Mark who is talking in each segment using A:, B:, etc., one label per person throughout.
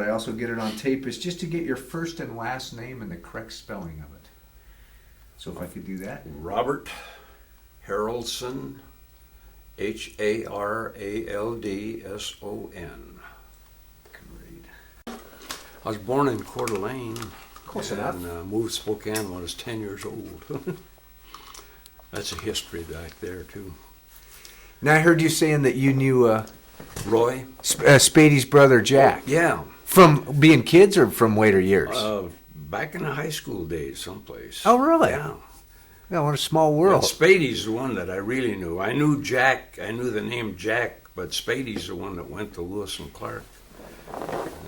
A: I also get it on tape, is just to get your first and last name and the correct spelling of it. So if I could do that.
B: Robert Haraldson, Haraldson.
A: Great.
B: I was born in Coeur d'Alene.
A: Close
B: and
A: enough.
B: Moved to Spokane when I was 10 years old. That's a history back there, too.
A: Now I heard you saying that you knew
B: Roy?
A: Spady's brother, Jack.
B: Yeah.
A: From being kids or from later years?
B: Back in the high school days, someplace.
A: Oh, really?
B: Yeah.
A: Yeah, what a small world.
B: But Spady's the one that I really knew. I knew Jack. I knew the name Jack, but Spady's the one that went to Lewis and Clark.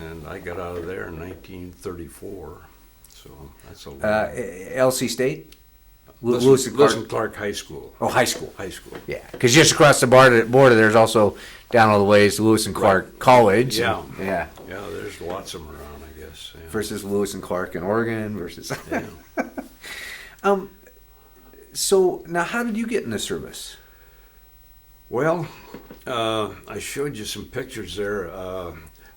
B: And I got out of there in 1934. So that's a long
A: LC State?
B: Lewis and Clark High School.
A: Oh, high school.
B: High school.
A: Yeah, because just across the border, there's also down all the ways Lewis and Clark College.
B: Yeah.
A: Yeah.
B: Yeah, there's lots of them around, I guess. Yeah.
A: Versus Lewis and Clark in Oregon versus.
B: Yeah.
A: So now, how did you get in the service?
B: Well, I showed you some pictures there.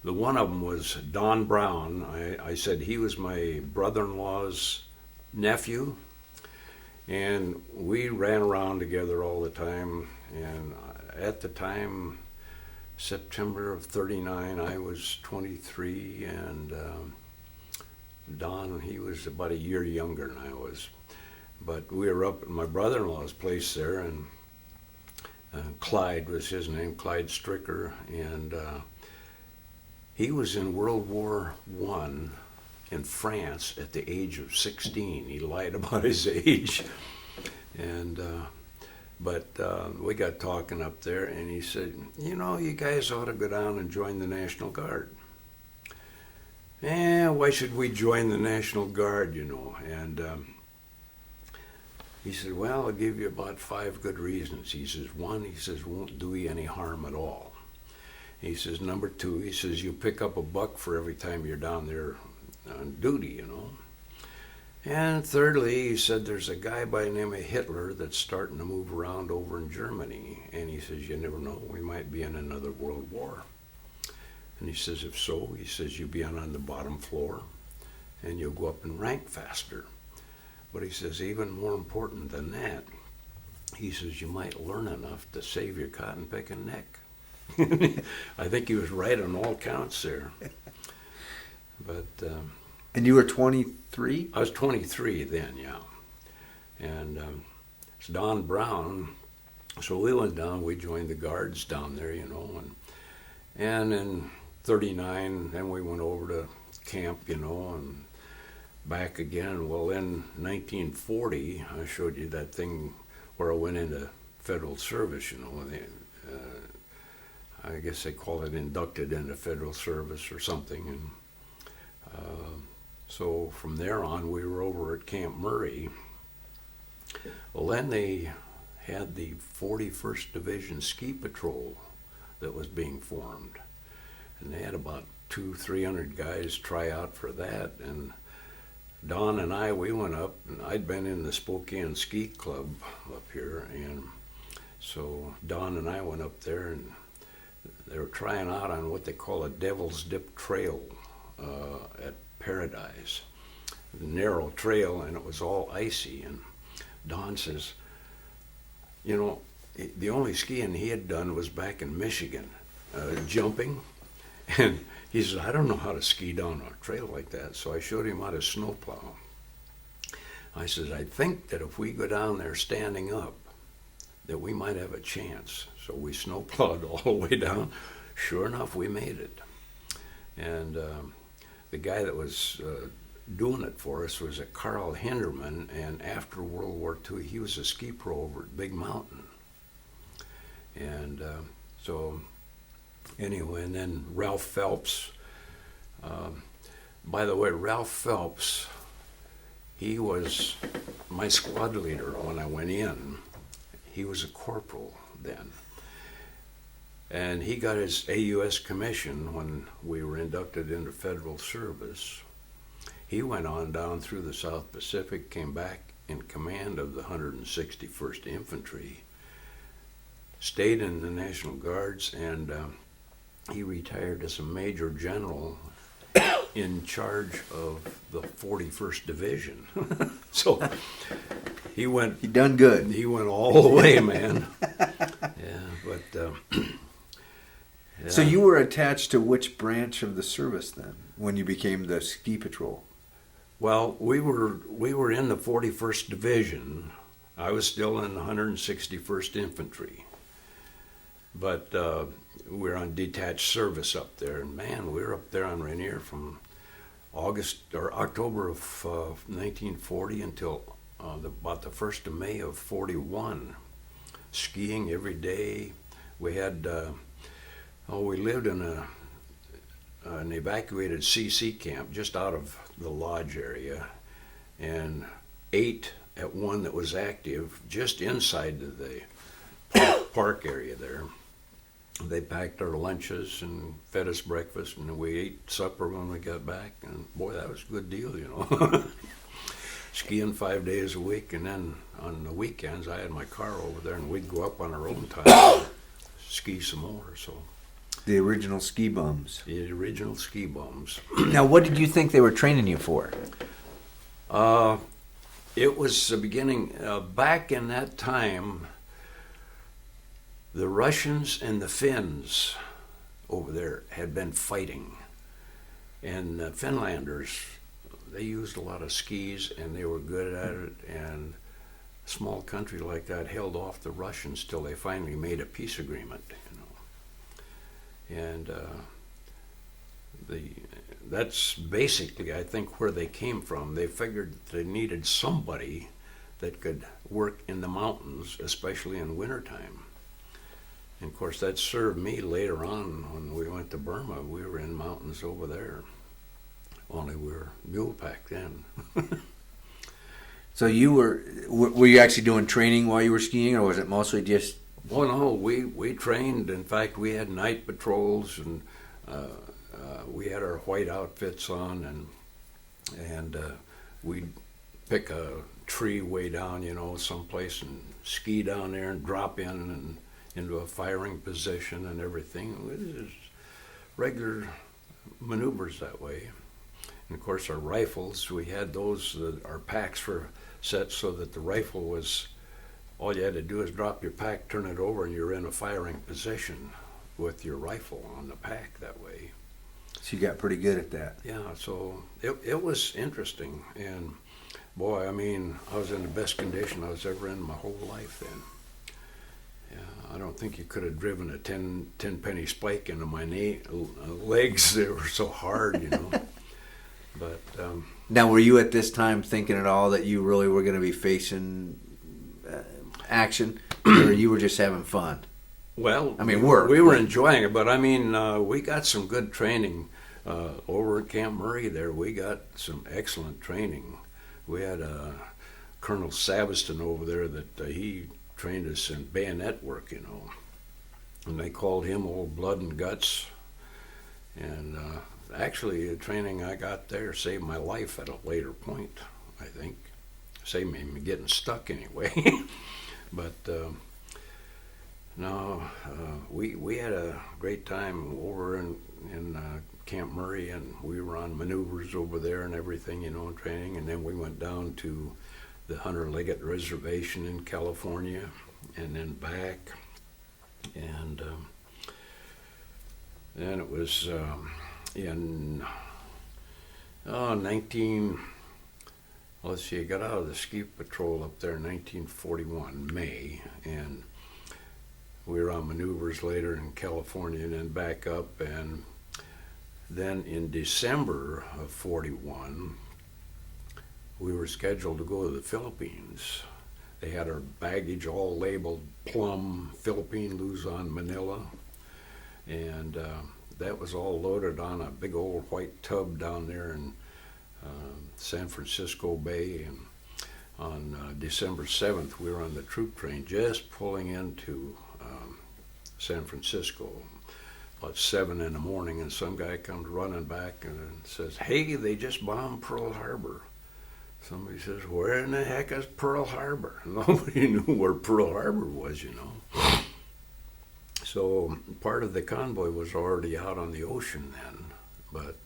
B: The one of them was Don Brown. I said he was my brother-in-law's nephew, and we ran around together all the time. And at the time, September of '39, I was 23, and Don, he was about a year younger than I was. But we were up at my brother-in-law's place there, and Clyde was his name, Clyde Stricker, and he was in World War I in France at the age of 16. He lied about his age, and but we got talking up there, and he said, you know, you guys ought to go down and join the National Guard. Why should we join the National Guard, you know? And he said, well, I'll give you about 5 good reasons. He says, one, he says, won't do you any harm at all. He says, number 2, he says, you pick up $1 for every time you're down there on duty, you know. And thirdly, he said, there's a guy by the name of Hitler that's starting to move around over in Germany. And he says, you never know, we might be in another world war. And he says, if so, he says, you'll be on the bottom floor and you'll go up in rank faster. But he says, even more important than that, he says, you might learn enough to save your cotton-picking neck. I think he was right on all counts there. But
A: And you were 23?
B: I was 23 then, yeah. And it's Don Brown. So we went down, we joined the guards down there, you know. And in '39, then we went over to camp, you know, and back again. Well, in 1940, I showed you that thing where I went into federal service, you know. I guess they call it inducted into federal service or something. And so from there on, we were over at Camp Murray. Well, then they had the 41st Division Ski Patrol that was being formed. And they had about 200-300 guys try out for that. And Don and I, we went up, and I'd been in the Spokane Ski Club up here, and so Don and I went up there, and they were trying out on what they call a Devil's Dip Trail at Paradise. The narrow trail, and it was all icy, and Don says, you know, the only skiing he had done was back in Michigan, jumping, and he says, I don't know how to ski down a trail like that, so I showed him how to snowplow. I says, I think that if we go down there standing up, that we might have a chance. So we snowplowed all the way down. Sure enough, we made it. And the guy that was doing it for us was a Carl Hinderman, and after World War II, he was a ski pro over at Big Mountain. And so anyway, and then Ralph Phelps. By the way, Ralph Phelps, he was my squad leader when I went in. He was a corporal then. And he got his AUS commission when we were inducted into federal service. He went on down through the South Pacific, came back in command of the 161st Infantry, stayed in the National Guards, and he retired as a Major General in charge of the 41st Division. So he went.
A: You done good.
B: He went all the way, man. Yeah, but. Yeah.
A: So you were attached to which branch of the service then, when you became the ski patrol?
B: Well, we were in the 41st Division. I was still in the 161st Infantry, but we were on detached service up there. And man, we were up there on Rainier from October of 1940 until about the 1st of May of 41, skiing every day. We had. We lived in an evacuated CC camp just out of the lodge area, and ate at one that was active just inside of the park area there. They packed our lunches and fed us breakfast, and we ate supper when we got back, and boy, that was a good deal, you know. Skiing 5 days a week, and then on the weekends I had my car over there, and we'd go up on our own time and ski some more, so.
A: The original ski bums.
B: The original ski bums.
A: Now, what did you think they were training you for?
B: It was the beginning. Back in that time, the Russians and the Finns over there had been fighting. And the Finlanders, they used a lot of skis, and they were good at it. And a small country like that held off the Russians till they finally made a peace agreement, you know. And that's basically, I think, where they came from. They figured they needed somebody that could work in the mountains, especially in wintertime. And of course, that served me later on when we went to Burma. We were in mountains over there, only we were mule pack then.
A: So you were you actually doing training while you were skiing, or was it mostly just...
B: Well, no, we trained. In fact, we had night patrols, and we had our white outfits on, and we'd pick a tree way down, you know, someplace, and ski down there and drop in and into a firing position and everything. It was regular maneuvers that way. And of course, our rifles, we had those. Our packs were set so that the rifle was. All you had to do is drop your pack, turn it over, and you're in a firing position with your rifle on the pack that way.
A: So you got pretty good at that.
B: Yeah, so it was interesting. And boy, I mean, I was in the best condition I was ever in my whole life then. Yeah, I don't think you could have driven a 10 penny spike into my legs. They were so hard, you know. But
A: now, were you at this time thinking at all that you really were going to be facing action, or you were just having fun?
B: Well,
A: I mean,
B: we were enjoying it, but I mean, we got some good training over at Camp Murray there. We got some excellent training. We had Colonel Saveston over there that he trained us in bayonet work, you know, and they called him Old Blood and Guts. And actually, the training I got there saved my life at a later point, I think. Saved me from getting stuck anyway. But no, we had a great time over in Camp Murray, and we were on maneuvers over there and everything, you know, in training. And then we went down to the Hunter Liggett Reservation in California, and then back. And then it was in 19... Let's see, I got out of the ski patrol up there in 1941, May, and we were on maneuvers later in California and then back up. And then in December of 41, we were scheduled to go to the Philippines. They had our baggage all labeled Plum, Philippine, Luzon, Manila, and that was all loaded on a big old white tub down there in San Francisco Bay. And on December 7th, we were on the troop train just pulling into San Francisco about 7 in the morning, and some guy comes running back and says, "Hey, they just bombed Pearl Harbor." Somebody says, "Where in the heck is Pearl Harbor?" Nobody knew where Pearl Harbor was, you know. So part of the convoy was already out on the ocean then, but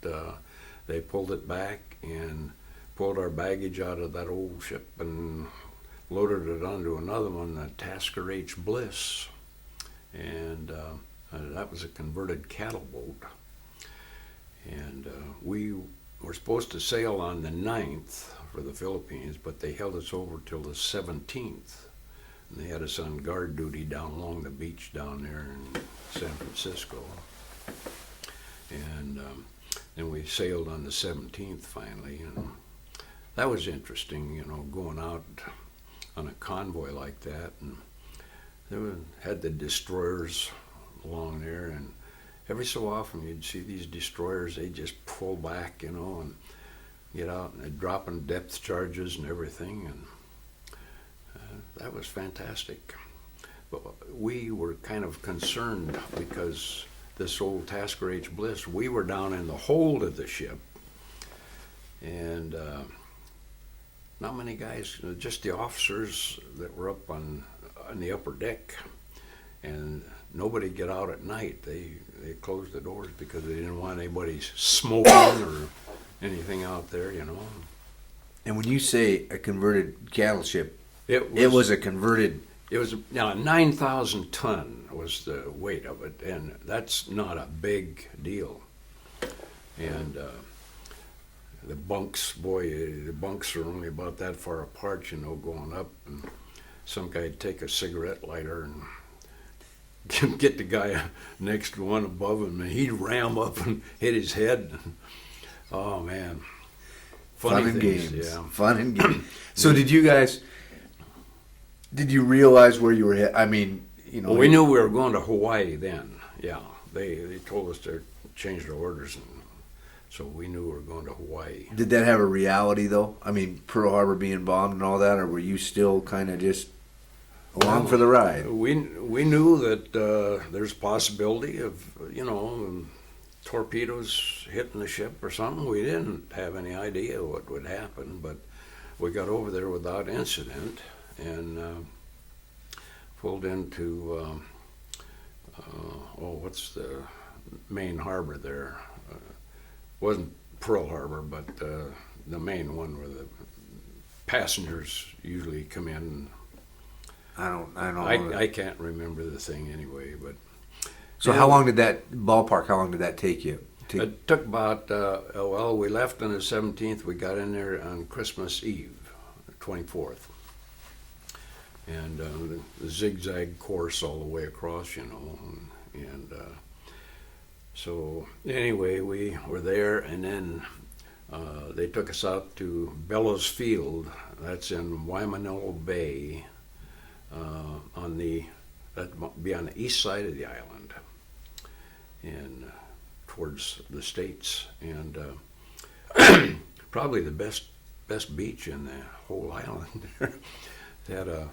B: they pulled it back and pulled our baggage out of that old ship and loaded it onto another one, the Tasker H. Bliss. And that was a converted cattle boat. And we were supposed to sail on the 9th for the Philippines, but they held us over till the 17th. And they had us on guard duty down along the beach down there in San Francisco. And then we sailed on the 17th finally. And that was interesting, you know, going out on a convoy like that. And they had the destroyers along there, and every so often you'd see these destroyers, they just pull back, you know, and get out, and they're dropping depth charges and everything, and that was fantastic. But we were kind of concerned because this old Tasker H. Bliss, we were down in the hold of the ship, and not many guys, just the officers that were up on the upper deck, and nobody get out at night. They closed the doors because they didn't want anybody smoking or anything out there, you know.
A: And when you say a converted cattle ship,
B: It
A: was a converted.
B: It was now 9,000 ton was the weight of it, and that's not a big deal. And the bunks, boy, the bunks are only about that far apart, you know, going up. And some guy'd take a cigarette lighter and get the guy next one above him, and he'd ram up and hit his head. Oh man,
A: Fun and
B: things,
A: games.
B: yeah.
A: Fun and games. So did you realize where you were headed? I mean, you know.
B: Well, we knew we were going to Hawaii then. Yeah, they told us to change their orders, and so we knew we were going to Hawaii.
A: Did that have a reality though? I mean, Pearl Harbor being bombed and all that, or were you still kind of just along for the ride?
B: We knew that there's a possibility of, you know, torpedoes hitting the ship or something. We didn't have any idea what would happen, but we got over there without incident and pulled into, what's the main harbor there? Wasn't Pearl Harbor, but the main one where the passengers usually come in. I can't remember the thing anyway, but.
A: So how long did that take you?
B: It took about, we left on the 17th, we got in there on Christmas Eve, the 24th. And the zigzag course all the way across, you know, and so anyway, we were there, and then they took us out to Bellows Field, that's in Waimanalo Bay, that'd be on the east side of the island, and towards the States, and probably the best beach in the whole island. They had a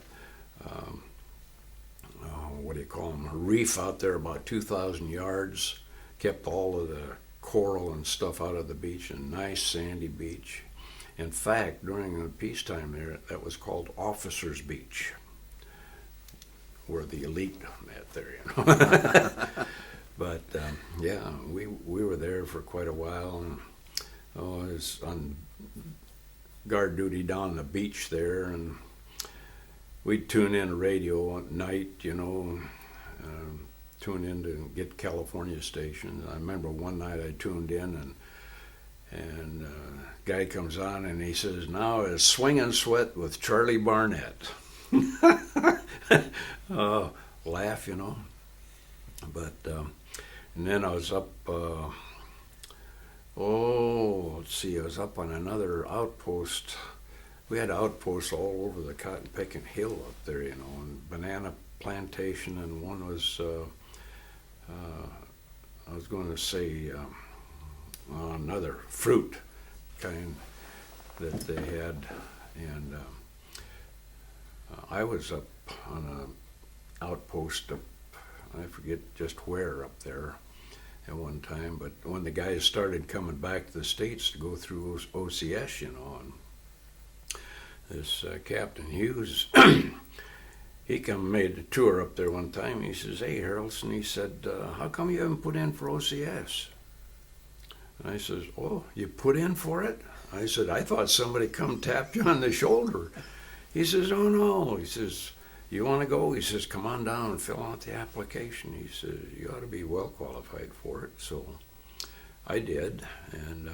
B: a reef out there about 2,000 yards, kept all of the coral and stuff out of the beach, a nice sandy beach. In fact, during the peacetime there, that was called Officers Beach, where the elite met there, you know. But yeah, we were there for quite a while, and I was on guard duty down the beach there, and we'd tune in radio at night, you know, tune in to get California stations. I remember one night I tuned in, and guy comes on and he says, "Now is Swing and Sweat with Charlie Barnett." Laugh, you know. But and then I was up. I was up on another outpost. We had outposts all over the cotton picking hill up there, you know, and banana plantation, and one was, I was going to say, another fruit kind that they had, and I was up on an outpost up, I forget just where up there at one time, but when the guys started coming back to the States to go through OCS, you know, and this Captain Hughes, he made a tour up there one time. He says, "Hey, Haraldson," he said, "how come you haven't put in for OCS?" And I says, oh, you put in for it? I said, I thought somebody come tap you on the shoulder. He says, oh no. He says, you want to go? He says, come on down and fill out the application. He says, you ought to be well qualified for it. So I did.
A: And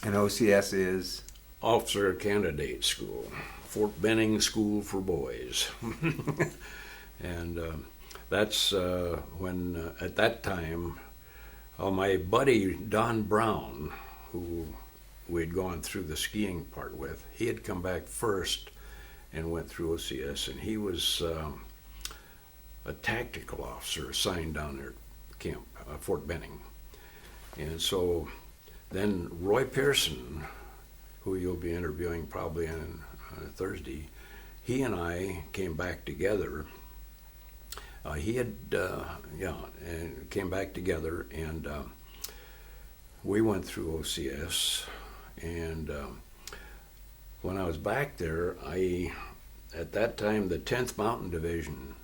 A: OCS is?
B: Officer Candidate School, Fort Benning School for Boys. And that's when, at that time, my buddy Don Brown, who we'd gone through the skiing part with, he had come back first and went through OCS, and he was a tactical officer assigned down there at camp, Fort Benning. And so then Roy Pearson, who you'll be interviewing probably on Thursday, he and I came back together. And came back together, and we went through OCS. And when I was back there, at that time, the 10th Mountain Division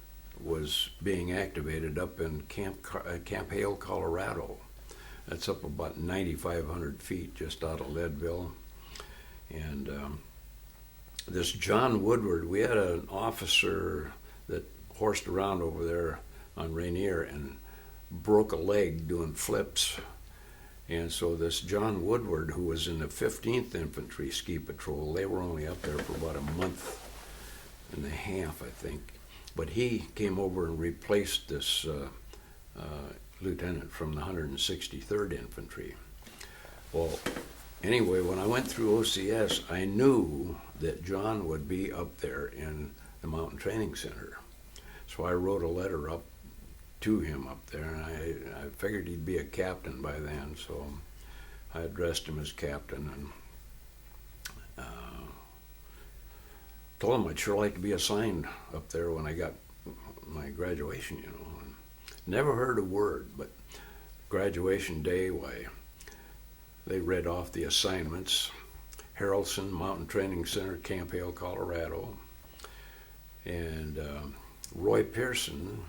B: was being activated up in Camp Hale, Colorado. That's up about 9,500 feet just out of Leadville. And this John Woodward, we had an officer that horsed around over there on Rainier and broke a leg doing flips. And so this John Woodward, who was in the 15th Infantry Ski Patrol, they were only up there for about a month and a half, I think. But he came over and replaced this lieutenant from the 163rd Infantry. Well, anyway, when I went through OCS, I knew that John would be up there in the Mountain Training Center. So I wrote a letter up to him up there, and I figured he'd be a captain by then, so I addressed him as captain and told him I'd sure like to be assigned up there when I got my graduation, you know. And never heard a word, but graduation day, why, they read off the assignments. Haraldson, Mountain Training Center, Camp Hale, Colorado. And Roy Pearson,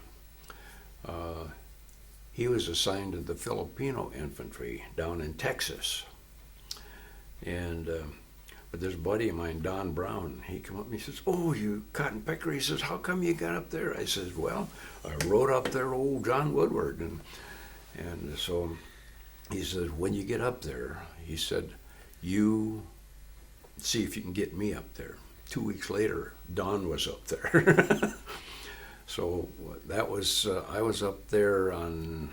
B: he was assigned to the Filipino infantry down in Texas. And but this buddy of mine, Don Brown, he come up and he says, oh, you cotton picker. He says, how come you got up there? I says, well, I rode up there old John Woodward. And so he says, when you get up there, he said, you see if you can get me up there. 2 weeks later, Don was up there. So that was, I was up there on,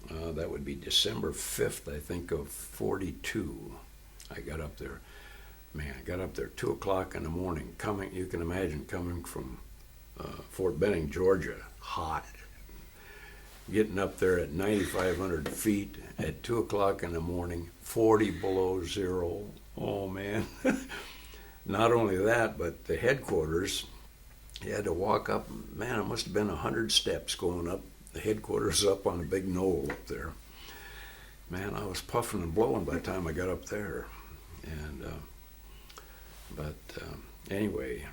B: that would be December 5th, I think, of 42. I got up there. Man, I got up there 2 o'clock in the morning, you can imagine coming from Fort Benning, Georgia, hot. Getting up there at 9,500 feet at 2 o'clock in the morning, 40 below zero. Oh, man. Not only that, but the headquarters, you had to walk up, man, it must have been 100 steps going up, the headquarters up on a big knoll up there. Man, I was puffing and blowing by the time I got up there. And, anyway,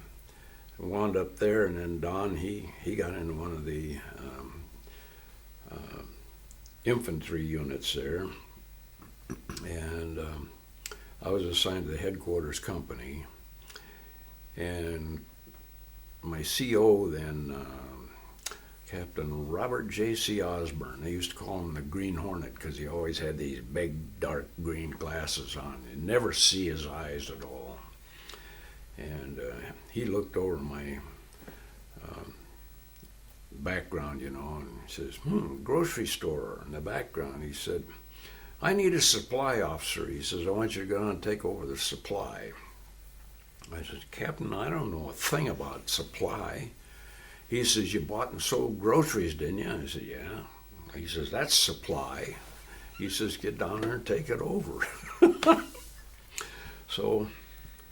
B: I wound up there, and then Don, he got into one of the infantry units there. And I was assigned to the headquarters company. And my CO then, Captain Robert J.C. Osborne, they used to call him the Green Hornet because he always had these big, dark green glasses on. You never see his eyes at all. And he looked over my background, you know, and he says, grocery store in the background. He said, I need a supply officer. He says, I want you to go down and take over the supply. I said, Captain, I don't know a thing about supply. He says, you bought and sold groceries, didn't you? I said, yeah. He says, that's supply. He says, get down there and take it over. So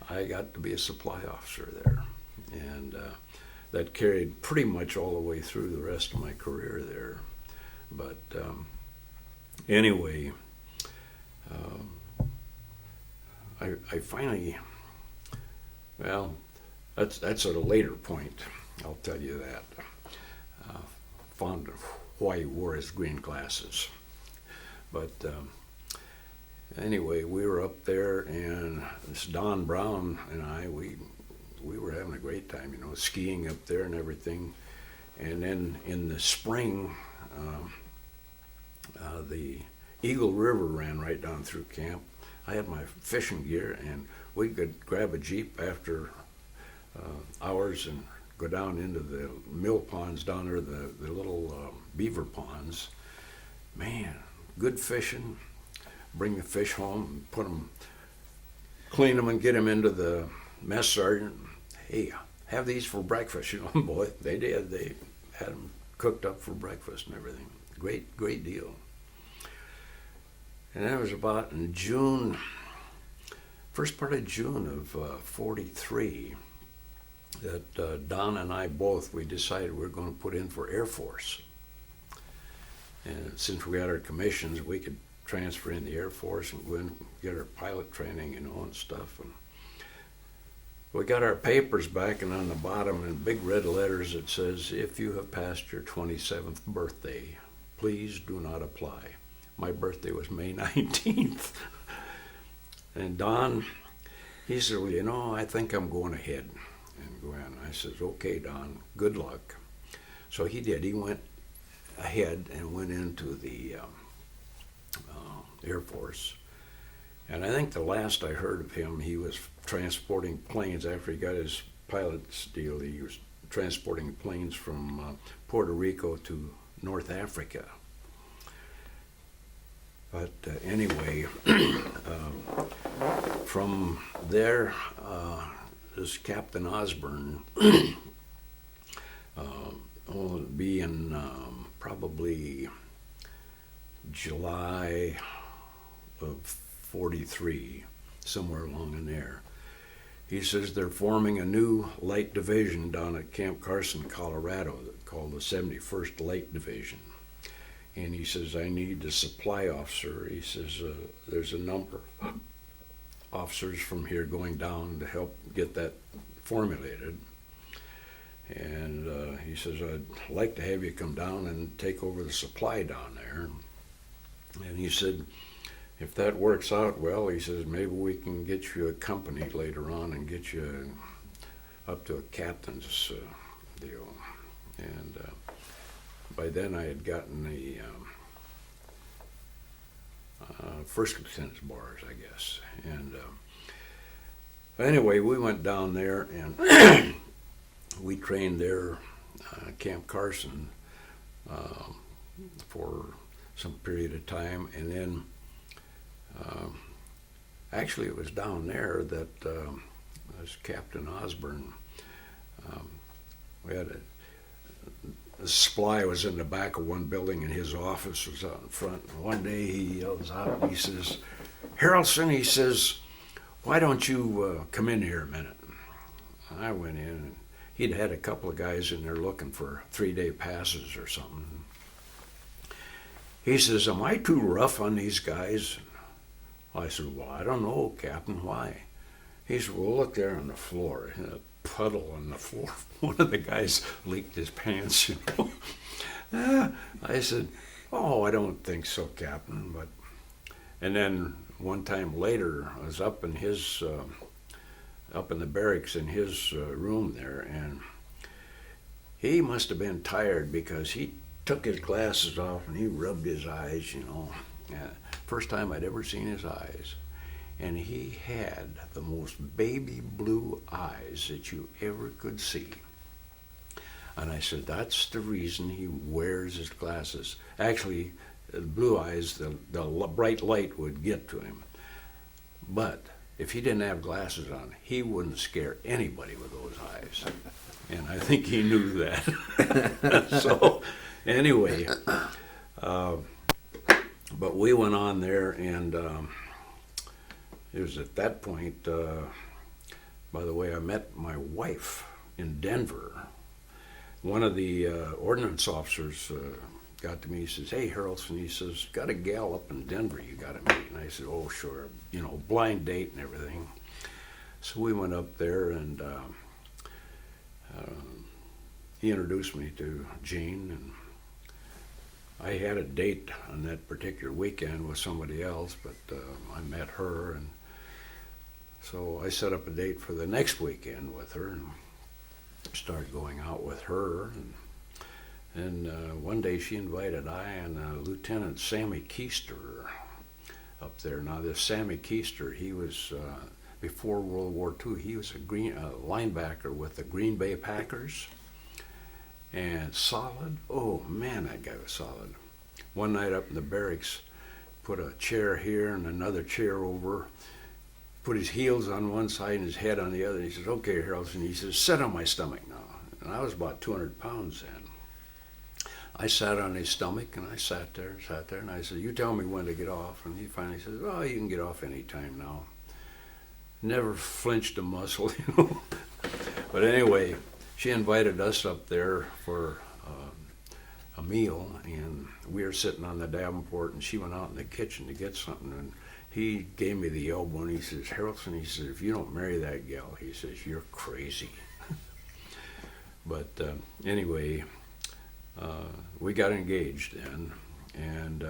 B: I got to be a supply officer there. And that carried pretty much all the way through the rest of my career there. But anyway, I finally, well, that's at a later point, I'll tell you that. Found why he wore his green glasses. But Anyway, we were up there, and this Don Brown and I, we were having a great time, skiing up there and everything. And then in the spring, the Eagle River ran right down through camp. I had my fishing gear, and we could grab a Jeep after hours and go down into the mill ponds down there, the little beaver ponds. Man, good fishing. Bring the fish home, put them, clean them, and get them into the mess sergeant. Hey, have these for breakfast, boy. They did. They had them cooked up for breakfast and everything. Great deal. And that was about in June, first part of June of 43, that Don and I both, we decided we were going to put in for Air Force. And since we had our commissions, we could transfer in the Air Force and go in and get our pilot training, and stuff. And we got our papers back, and on the bottom in big red letters it says, "If you have passed your 27th birthday, please do not apply." My birthday was May 19th. And Don, he said, "Well, I think I'm going ahead and go in." I said, "Okay, Don, good luck." So he did. He went ahead and went into the Air Force. And I think the last I heard of him, he was transporting planes. After he got his pilot's deal, he was transporting planes from Puerto Rico to North Africa. But anyway, from there, this Captain Osborne will be in probably July of 43, somewhere along in there. He says they're forming a new light division down at Camp Carson, Colorado, called the 71st Light Division. And he says, "I need a supply officer." He says, "There's a number of officers from here going down to help get that formulated. And he says, I'd like to have you come down and take over the supply down there." And he said, "If that works out well," he says, "maybe we can get you a company later on and get you up to a captain's deal." And by then I had gotten the first lieutenant's bars, I guess. And anyway, we went down there and we trained there at Camp Carson for some period of time. And then actually it was down there that as Captain Osborne, we had the supply was in the back of one building and his office was out in front. And one day he yells out and he says, "Haraldson," he says, "why don't you come in here a minute?" And I went in, and he'd had a couple of guys in there looking for 3-day passes or something. He says, "Am I too rough on these guys?" I said, "Well, I don't know, Captain, why?" He said, "Well, look there on the floor, in a puddle on the floor." One of the guys leaked his pants, I said, "Oh, I don't think so, Captain." But and then one time later, I was up in his up in the barracks in his room there, and he must have been tired because he took his glasses off and he rubbed his eyes, First time I'd ever seen his eyes. And he had the most baby blue eyes that you ever could see. And I said, that's the reason he wears his glasses. Actually, the blue eyes, the bright light would get to him. But if he didn't have glasses on, he wouldn't scare anybody with those eyes. And I think he knew that. So anyway, but we went on there, and it was at that point, by the way, I met my wife in Denver. One of the ordnance officers got to me, he says, "Hey, Haraldson," he says, "got a gal up in Denver you got to meet." And I said, "Oh, sure," blind date and everything. So we went up there, and he introduced me to Jean, and I had a date on that particular weekend with somebody else, but I met her, and so I set up a date for the next weekend with her and started going out with her. And one day she invited I and Lieutenant Sammy Keister up there. Now this Sammy Keister, he was, before World War II, he was a linebacker with the Green Bay Packers. And solid, oh man, that guy was solid. One night up in the barracks, put a chair here and another chair over, put his heels on one side and his head on the other. And he says, "Okay, Haraldson," he says, "sit on my stomach now." And I was about 200 pounds then. I sat on his stomach, and I sat there, and I said, "You tell me when to get off." And he finally says, "Oh, you can get off any time now." Never flinched a muscle, you know. But anyway, she invited us up there for a meal, and we were sitting on the Davenport, and she went out in the kitchen to get something, and he gave me the elbow, and he says, "Haraldson," he says, "if you don't marry that gal," he says, "you're crazy." But anyway, we got engaged then, and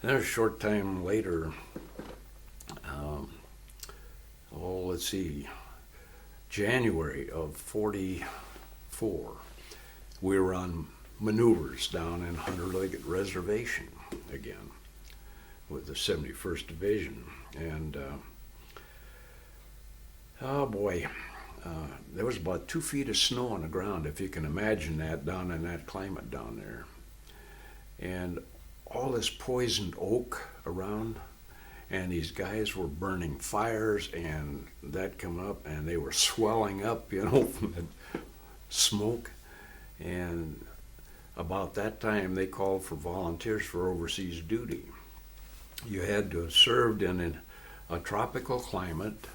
B: then a short time later, let's see, January of '44, we were on maneuvers down in Hunter Liggett Reservation again with the 71st Division, and oh boy, there was about 2 feet of snow on the ground, if you can imagine that, down in that climate down there, and all this poisoned oak around. And these guys were burning fires, and that come up, and they were swelling up, you know, from the smoke. And about that time, they called for volunteers for overseas duty. You had to have served in a tropical climate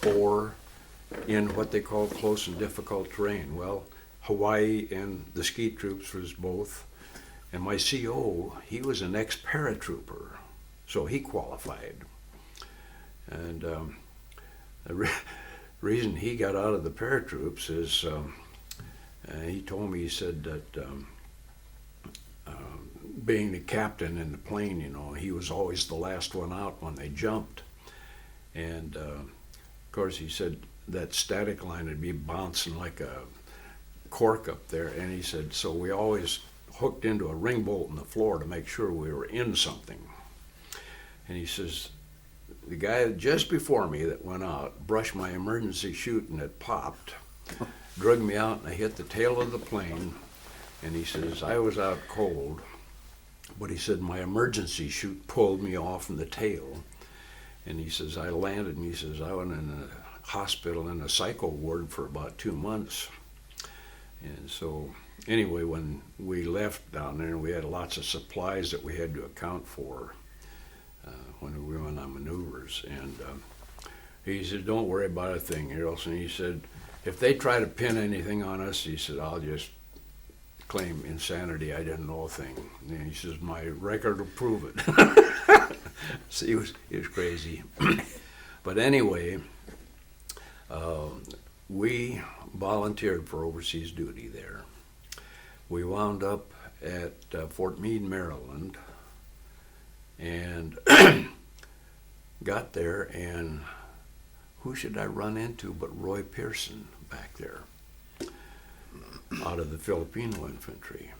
B: or in what they call close and difficult terrain. Well, Hawaii and the ski troops was both. And my CO, he was an ex-paratrooper. So he qualified. And the reason he got out of the paratroops is, he told me, he said that being the captain in the plane, you know, he was always the last one out when they jumped. And of course, he said that static line would be bouncing like a cork up there. And he said, so we always hooked into a ring bolt in the floor to make sure we were in something. And he says, the guy just before me that went out brushed my emergency chute, and it popped, drug me out, and I hit the tail of the plane. And he says, I was out cold, but he said my emergency chute pulled me off from the tail. And he says, I landed, and he says, I went in a hospital in a psycho ward for about 2 months. And so anyway, when we left down there, we had lots of supplies that we had to account for when we went on maneuvers. And he said, don't worry about a thing, Haraldson. He said, if they try to pin anything on us, he said, I'll just claim insanity. I didn't know a thing. And he says, my record will prove it. So he was crazy. But anyway, we volunteered for overseas duty there. We wound up at Fort Meade, Maryland, and got there, and who should I run into but Roy Pearson back there out of the Filipino infantry.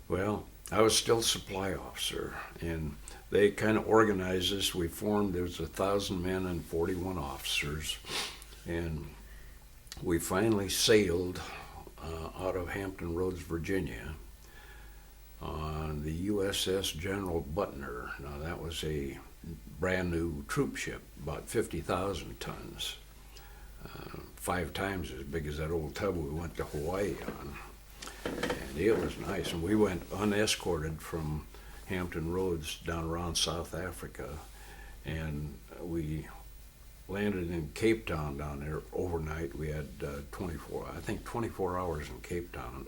B: Well, I was still supply officer, and they kind of organized us. We formed, there was 1,000 men and 41 officers, and we finally sailed out of Hampton Roads, Virginia, on the USS General Butner. Now that was a brand new troop ship, about 50,000 tons, 5 times as big as that old tub we went to Hawaii on. And it was nice, and we went unescorted from Hampton Roads down around South Africa, and we landed in Cape Town down there overnight. We had 24 hours in Cape Town.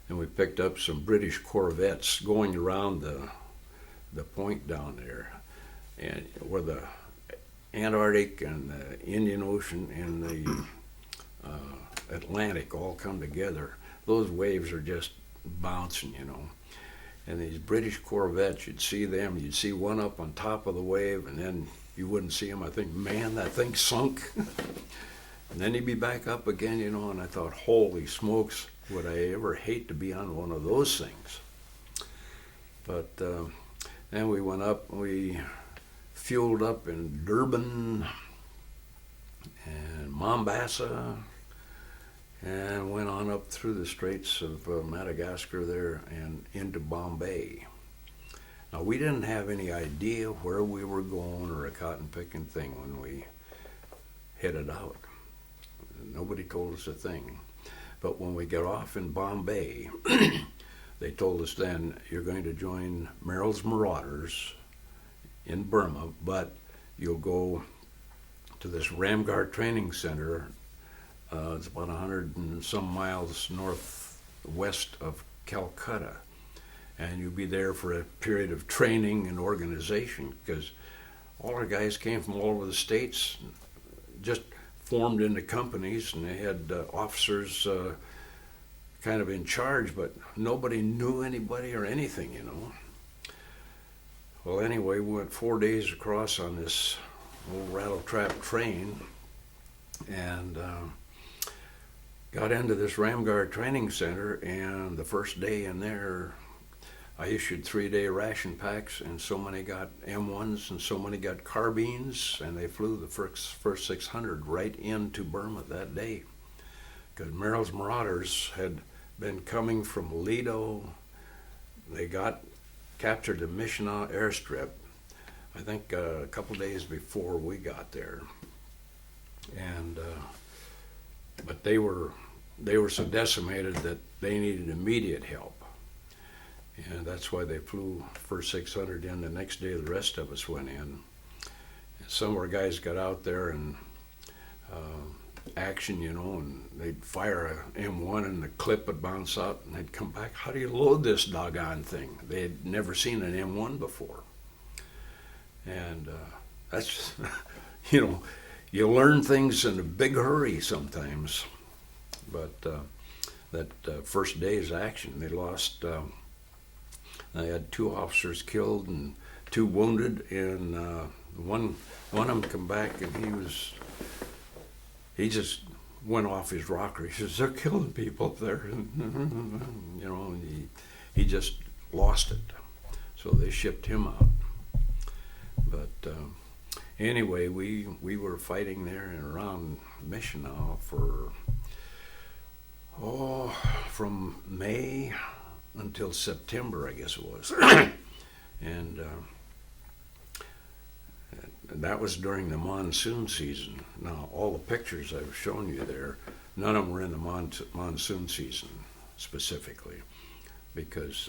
B: And we picked up some British corvettes going around the point down there, and where the Antarctic and the Indian Ocean and the Atlantic all come together. Those waves are just bouncing, you know. And these British Corvettes, you'd see them, you'd see one up on top of the wave, and then you wouldn't see him. I think, man, that thing sunk. And then he'd be back up again, you know, and I thought, holy smokes, would I ever hate to be on one of those things. But then we went up, we fueled up in Durban and Mombasa, and went on up through the Straits of Madagascar there and into Bombay. Now, we didn't have any idea where we were going or a cotton picking thing when we headed out. Nobody told us a thing. But when we got off in Bombay, they told us then, you're going to join Meyers Marauders in Burma, but you'll go to this Ramgard training center. It's about 100 and some miles northwest of Calcutta. And you'll be there for a period of training and organization, because all our guys came from all over the states, just formed into companies, and they had officers kind of in charge, but nobody knew anybody or anything, you know. Well, anyway, we went 4 days across on this old rattle-trap train, and got into this Ramgard training center, and the first day in there, I issued 3-day ration packs, and so many got M1s and so many got carbines, and they flew the first 600 right into Burma that day. Because Meyers Marauders had been coming from Lido. They captured the Mishnah airstrip, I think a couple days before we got there. And but they were so decimated that they needed immediate help. And that's why they flew first 600 in. The next day, the rest of us went in. And some of our guys got out there and action, you know, and they'd fire a M1 and the clip would bounce out, and they'd come back. How do you load this doggone thing? They had never seen an M1 before. And that's, you know, you learn things in a big hurry sometimes. But that first day's action, they lost. They had 2 officers killed and 2 wounded, and one of them come back, and he just went off his rocker. He says, they're killing people up there, and, you know, and he just lost it. So they shipped him out. But anyway, we were fighting there and around Mishnah for from May until September, I guess it was. And that was during the monsoon season. Now, all the pictures I've shown you there, none of them were in the monsoon season specifically, because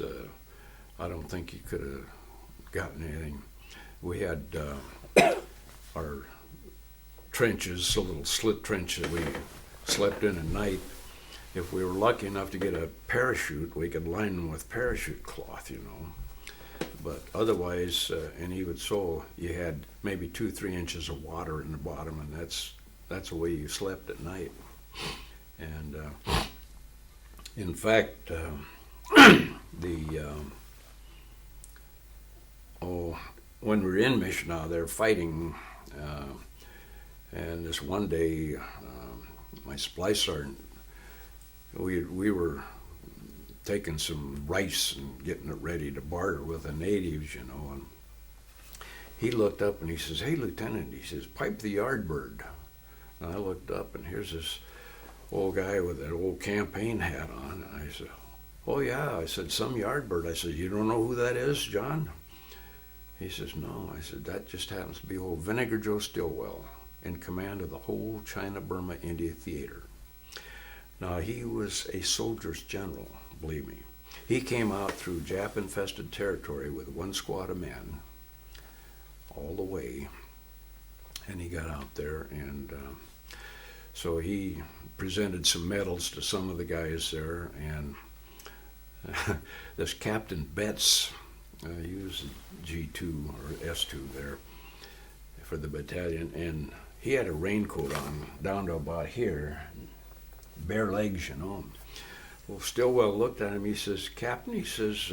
B: I don't think you could have gotten anything. We had our trenches, a little slit trench that we slept in at night. If we were lucky enough to get a parachute, we could line them with parachute cloth, you know. But otherwise, and even so, you had maybe 2-3 inches of water in the bottom, and that's the way you slept at night. And in fact, when we were in Mishnah, they're fighting, and this one day, my splice sergeant, we were taking some rice and getting it ready to barter with the natives, you know, and he looked up and he says, hey, Lieutenant, he says, pipe the Yardbird. And I looked up, and here's this old guy with that old campaign hat on, and I said, oh yeah, I said, some Yardbird. I said, you don't know who that is, John? He says, no. I said, that just happens to be old Vinegar Joe Stillwell, in command of the whole China-Burma India Theater. Now, he was a soldier's general, believe me. He came out through Jap-infested territory with 1 squad of men all the way, and he got out there, and so he presented some medals to some of the guys there, and this Captain Betts, he was G2 or S2 there for the battalion, and he had a raincoat on down to about here, bare legs, you know. Well, Stillwell looked at him. He says, "Captain," he says,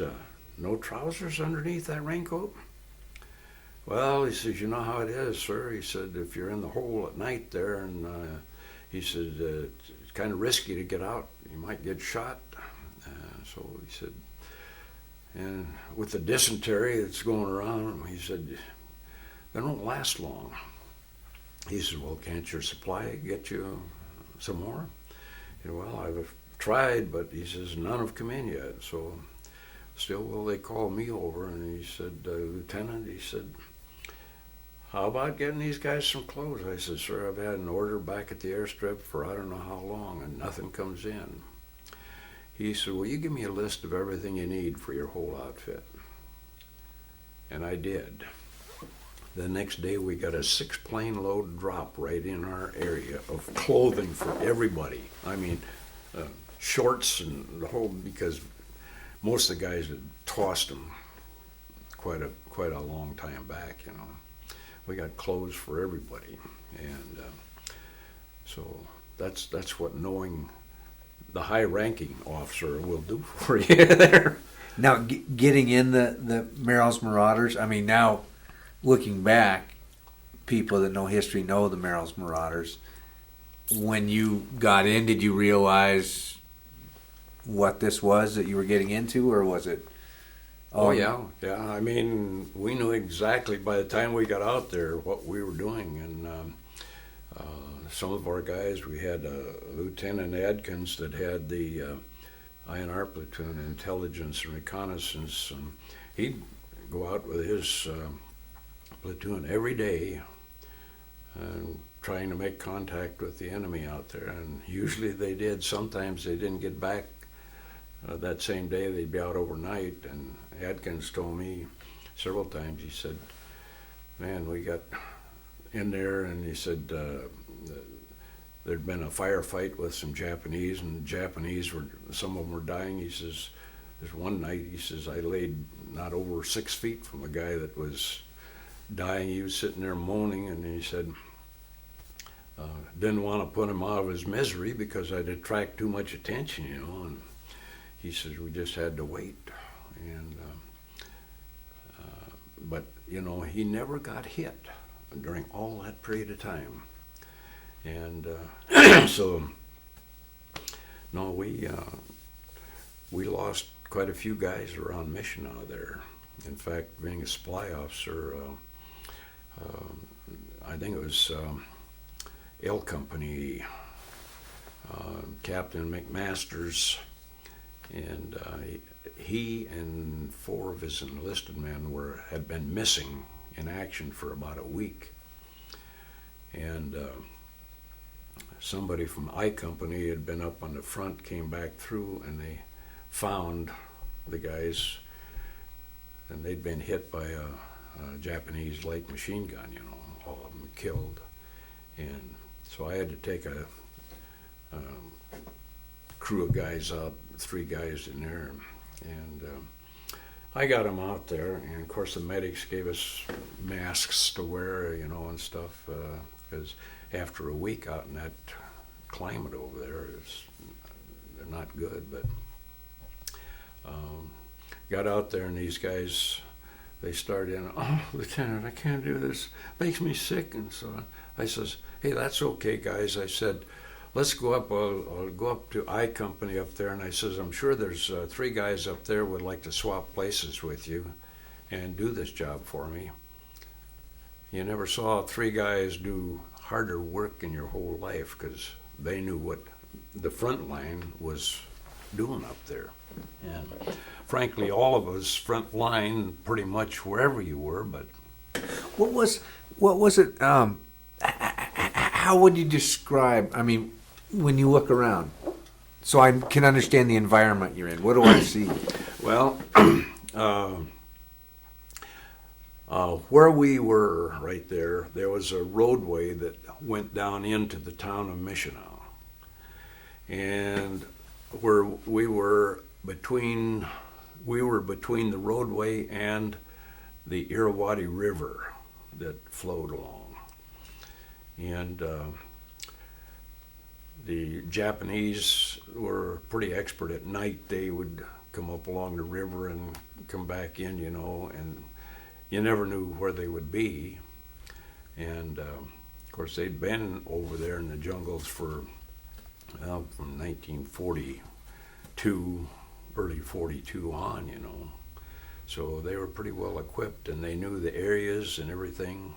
B: "no trousers underneath that raincoat?" "Well," he says, "you know how it is, sir." He said, "if you're in the hole at night there, and he said, it's kind of risky to get out. You might get shot." So he said, and with the dysentery that's going around, he said, "they don't last long." He said, "Well, can't your supply get you some more?" He said, "Well, I've tried, but," he says, "none have come in yet." So Stillwell, they called me over, and he said, "Lieutenant," he said, "how about getting these guys some clothes?" I said, "Sir, I've had an order back at the airstrip for I don't know how long, and nothing comes in." He said, "Well, you give me a list of everything you need for your whole outfit." And I did. The next day, we got a 6-plane load drop right in our area of clothing for everybody. I mean, shorts and the whole, because most of the guys had tossed them quite a long time back, you know. We got clothes for everybody, and so that's what knowing the high-ranking officer will do for you there.
A: Now, getting in the Meyers Marauders, I mean, now looking back, people that know history know the Meyers Marauders. When you got in, did you realize what this was that you were getting into, or was it?
B: Oh yeah. I mean, we knew exactly by the time we got out there what we were doing, and some of our guys, we had Lieutenant Adkins that had the INR platoon, intelligence and reconnaissance, and he'd go out with his platoon every day and trying to make contact with the enemy out there, and usually they did. Sometimes they didn't get back that same day. They'd be out overnight, and Adkins told me several times, he said, "Man, we got in there," and he said there'd been a firefight with some Japanese, and the Japanese some of them were dying. He says, "There's one night," he says, "I laid not over 6 feet from a guy that was dying. He was sitting there moaning," and he said, "didn't want to put him out of his misery because I'd attract too much attention, you know." And he says, "We just had to wait." And but you know, he never got hit during all that period of time, and so no, we lost quite a few guys around mission out there. In fact, being a supply officer, I think it was L Company, Captain McMasters, and he and 4 of his enlisted men had been missing in action for about a week. And somebody from I Company had been up on the front, came back through, and they found the guys, and they'd been hit by a Japanese light machine gun, you know, all of them killed. And so I had to take a crew of guys out, 3 guys in there, and I got them out there, and of course the medics gave us masks to wear, you know, and stuff, because after a week out in that climate over there, they're not good. But got out there, and these guys, they started in, "Oh, Lieutenant, I can't do this. Makes me sick." And so I says, "Hey, that's okay, guys." I said, "Let's go up. I'll go up to I Company up there," and I says, "I'm sure there's 3 guys up there would like to swap places with you and do this job for me." You never saw 3 guys do harder work in your whole life, because they knew what the front line was doing up there. And frankly, all of us front line pretty much wherever you were. But
A: what was it? How would you describe? I mean, when you look around, so I can understand the environment you're in. What do I see?
B: Well, where we were right there, there was a roadway that went down into the town of Michigan, and where we were between the roadway and the Irrawaddy River that flowed along. And the Japanese, were pretty expert at night. They would come up along the river and come back in, and you never knew where they would be. And of course, they'd been over there in the jungles from 1942, early 42 on, So they were pretty well equipped, and they knew the areas and everything.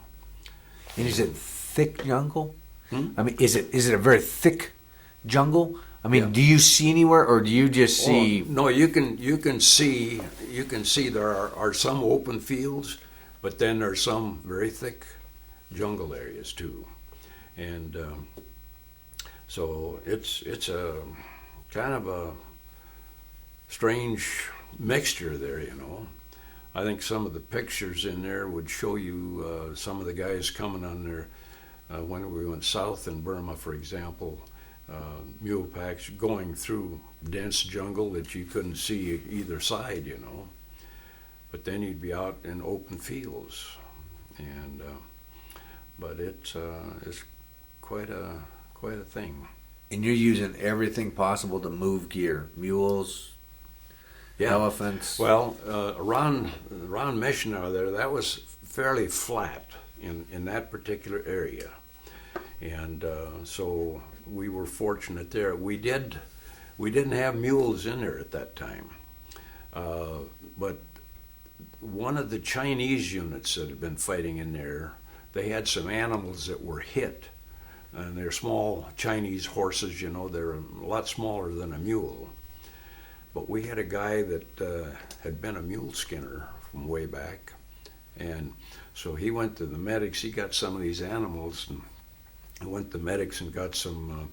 A: And is it thick jungle? I mean, is it a very thick jungle? I mean, do you see anywhere, or do you just see?
B: No, you can see there are some open fields, but then there's some very thick jungle areas too, and so it's a kind of a strange mixture there, I think some of the pictures in there would show you some of the guys coming on there when we went south in Burma, for example. Mule packs going through dense jungle that you couldn't see either side, But then you'd be out in open fields, and but it's quite a thing.
A: And you're using everything possible to move gear, mules, elephants.
B: Well, around Missionary there, that was fairly flat in that particular area, and so we were fortunate there. We didn't have mules in there at that time, but one of the Chinese units that had been fighting in there, they had some animals that were hit, and they're small Chinese horses. They're a lot smaller than a mule. But we had a guy that had been a mule skinner from way back, and so he went to the medics. He got some of these animals, and went to the medics and got some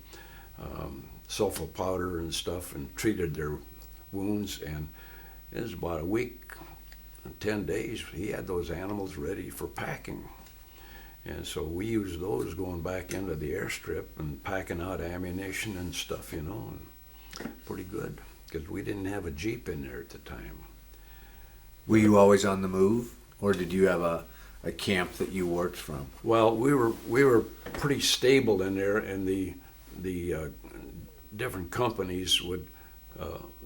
B: sulfa powder and stuff and treated their wounds. And it was about a week, 10 days, he had those animals ready for packing. And so we used those going back into the airstrip and packing out ammunition and stuff, and pretty good, because we didn't have a Jeep in there at the time.
A: Were you always on the move, or did you have a camp that you worked from?
B: Well, we were pretty stable in there, and the different companies would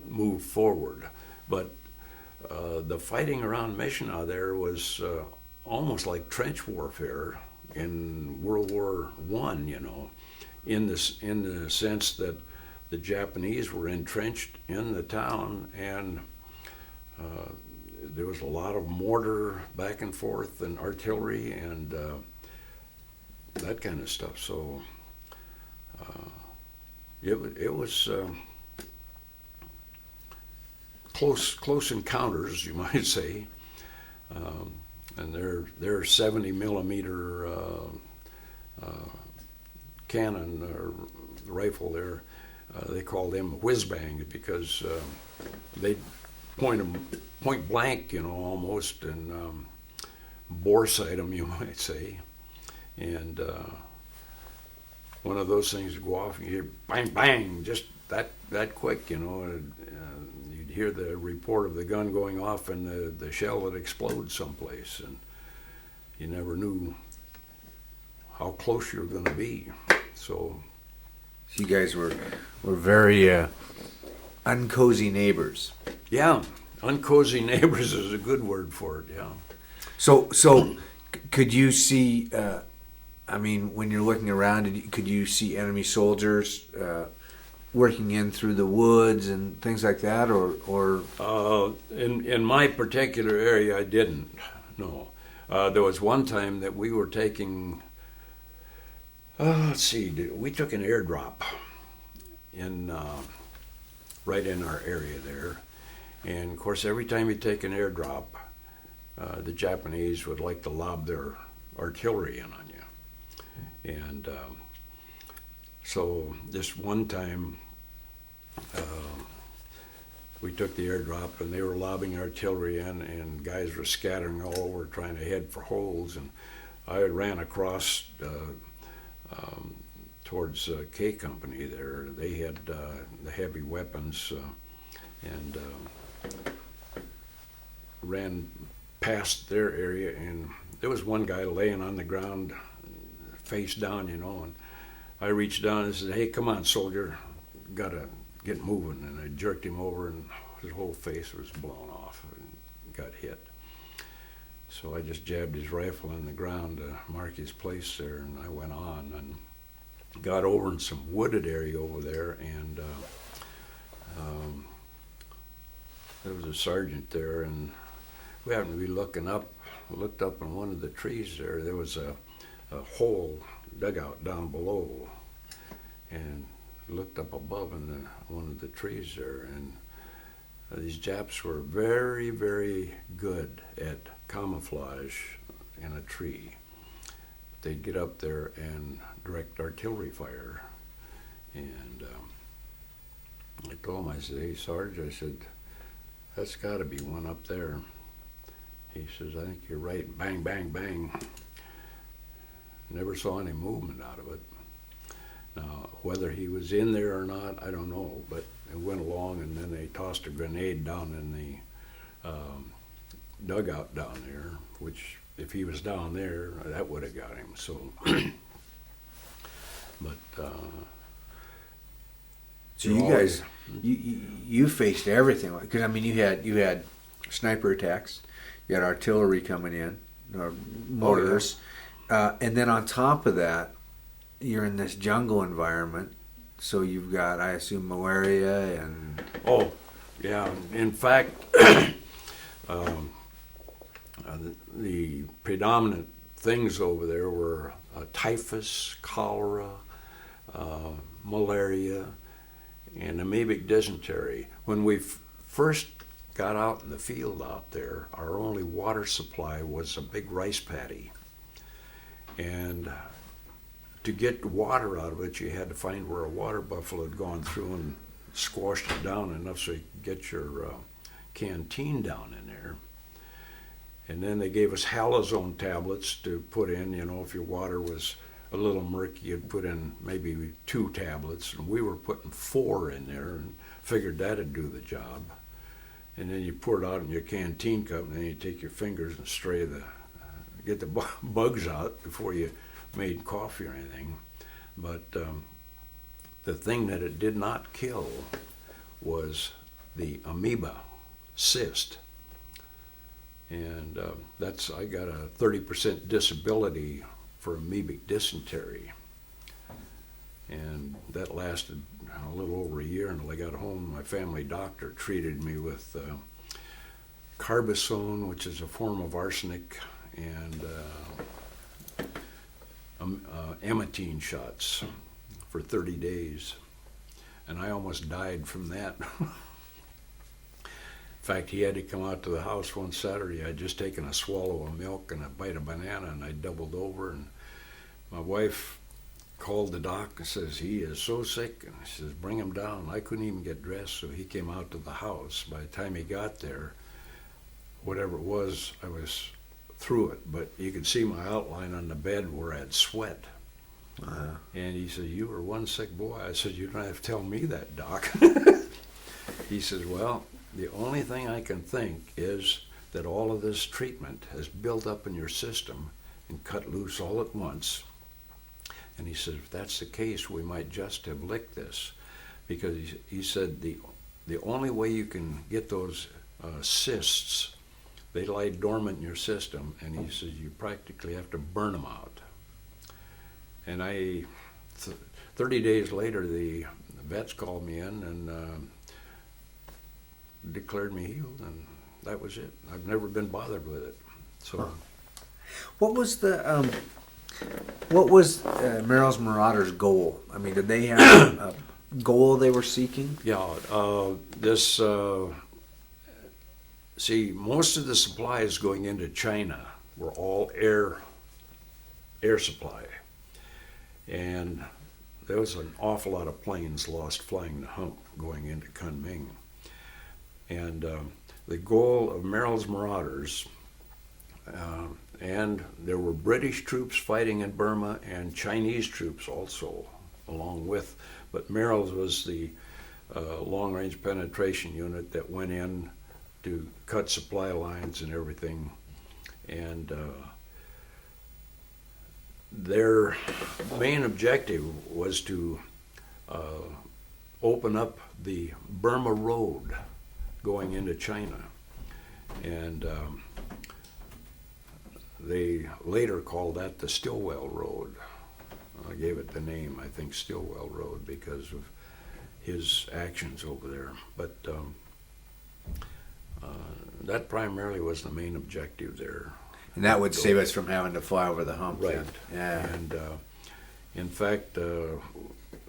B: move forward. But the fighting around Mission out there was almost like trench warfare in World War I, in the sense that the Japanese were entrenched in the town, and there was a lot of mortar back and forth and artillery and that kind of stuff. So it was close encounters, you might say. And their 70 millimeter cannon or rifle there, they called them whiz bang because they point blank, almost, and bore sight them, you might say. And one of those things would go off and you hear bang, bang, just that quick, you'd hear the report of the gun going off and the shell would explode someplace, and you never knew how close you were going to be. So
A: you guys were very uncozy neighbors.
B: Yeah, uncozy neighbors is a good word for it, yeah.
A: So could you see, when you're looking around, could you see enemy soldiers working in through the woods and things like that, or?
B: In my particular area, I didn't, no. There was one time that we were taking, we took an airdrop right in our area there. And of course, every time you take an airdrop, the Japanese would like to lob their artillery in on you. And so this one time, we took the airdrop and they were lobbing artillery in, and guys were scattering all over trying to head for holes. And I ran across towards K Company there. They had the heavy weapons and ran past their area, and there was one guy laying on the ground face down, and I reached down and said, "Hey, come on, soldier, gotta get moving, and I jerked him over, and his whole face was blown off and got hit. So I just jabbed his rifle in the ground to mark his place there, and I went on and got over in some wooded area over there, and there was a sergeant there, and we happened to be looking up, looked up in one of the trees there. There was a hole dugout down below, and looked up above in one of the trees there, and these Japs were very, very good at camouflage in a tree. They'd get up there and direct artillery fire, and I told him, I said, "Hey, Sarge," I said, "that's got to be one up there." He says, "I think you're right." Bang, bang, bang. Never saw any movement out of it. Now, whether he was in there or not, I don't know, but it went along, and then they tossed a grenade down in the dugout down there, which if he was down there, that would have got him. So, but
A: so you guys, you faced everything, because I mean, you had sniper attacks, you had artillery coming in, mortars, and then on top of that, you're in this jungle environment, so you've got, I assume, malaria and...
B: Oh, yeah. In fact, the predominant things over there were typhus, cholera, malaria, and amoebic dysentery. When we first got out in the field out there, our only water supply was a big rice paddy. And to get water out of it, you had to find where a water buffalo had gone through and squashed it down enough so you could get your canteen down in there. And then they gave us Haraldson tablets to put in. You know, if your water was a little murky, you'd put in maybe 2 tablets. And we were putting 4 in there and figured that'd do the job. And then you pour it out in your canteen cup, and then you take your fingers and get the bugs out before you made coffee or anything. But the thing that it did not kill was the amoeba cyst. And I got a 30% disability for amoebic dysentery. And that lasted a little over a year until I got home. My family doctor treated me with carbazone, which is a form of arsenic, and emmetine shots for 30 days. And I almost died from that. In fact, he had to come out to the house one Saturday. I'd just taken a swallow of milk and a bite of banana, and I doubled over. And my wife called the doc and says, "He is so sick." And she says, "Bring him down." I couldn't even get dressed, so he came out to the house. By the time he got there, whatever it was, I was through it. But you could see my outline on the bed where I had sweat. And he said, "You were one sick boy." I said, "You don't have to tell me that, Doc." He says, "Well, the only thing I can think is that all of this treatment has built up in your system and cut loose all at once." And he said, "If that's the case, we might just have licked this." Because he said the only way you can get those cysts, they lie dormant in your system, and he says you practically have to burn them out. And 30 days later, the vets called me in and declared me healed, and that was it. I've never been bothered with it. So,
A: What was Meyers Marauders' goal? I mean, did they have a goal they were seeking?
B: yeah, see, most of the supplies going into China were all air supply, and there was an awful lot of planes lost flying the hump going into Kunming. And the goal of Meyers Marauders, and there were British troops fighting in Burma and Chinese troops also along with, but Meyers was the long-range penetration unit that went in to cut supply lines and everything. And their main objective was to open up the Burma Road going into China. And they later called that the Stillwell Road. I gave it the name, I think, Stillwell Road, because of his actions over there. But that primarily was the main objective there.
A: And that would save us from having to fly over the hump.
B: Right.
A: Then. Yeah.
B: And in fact,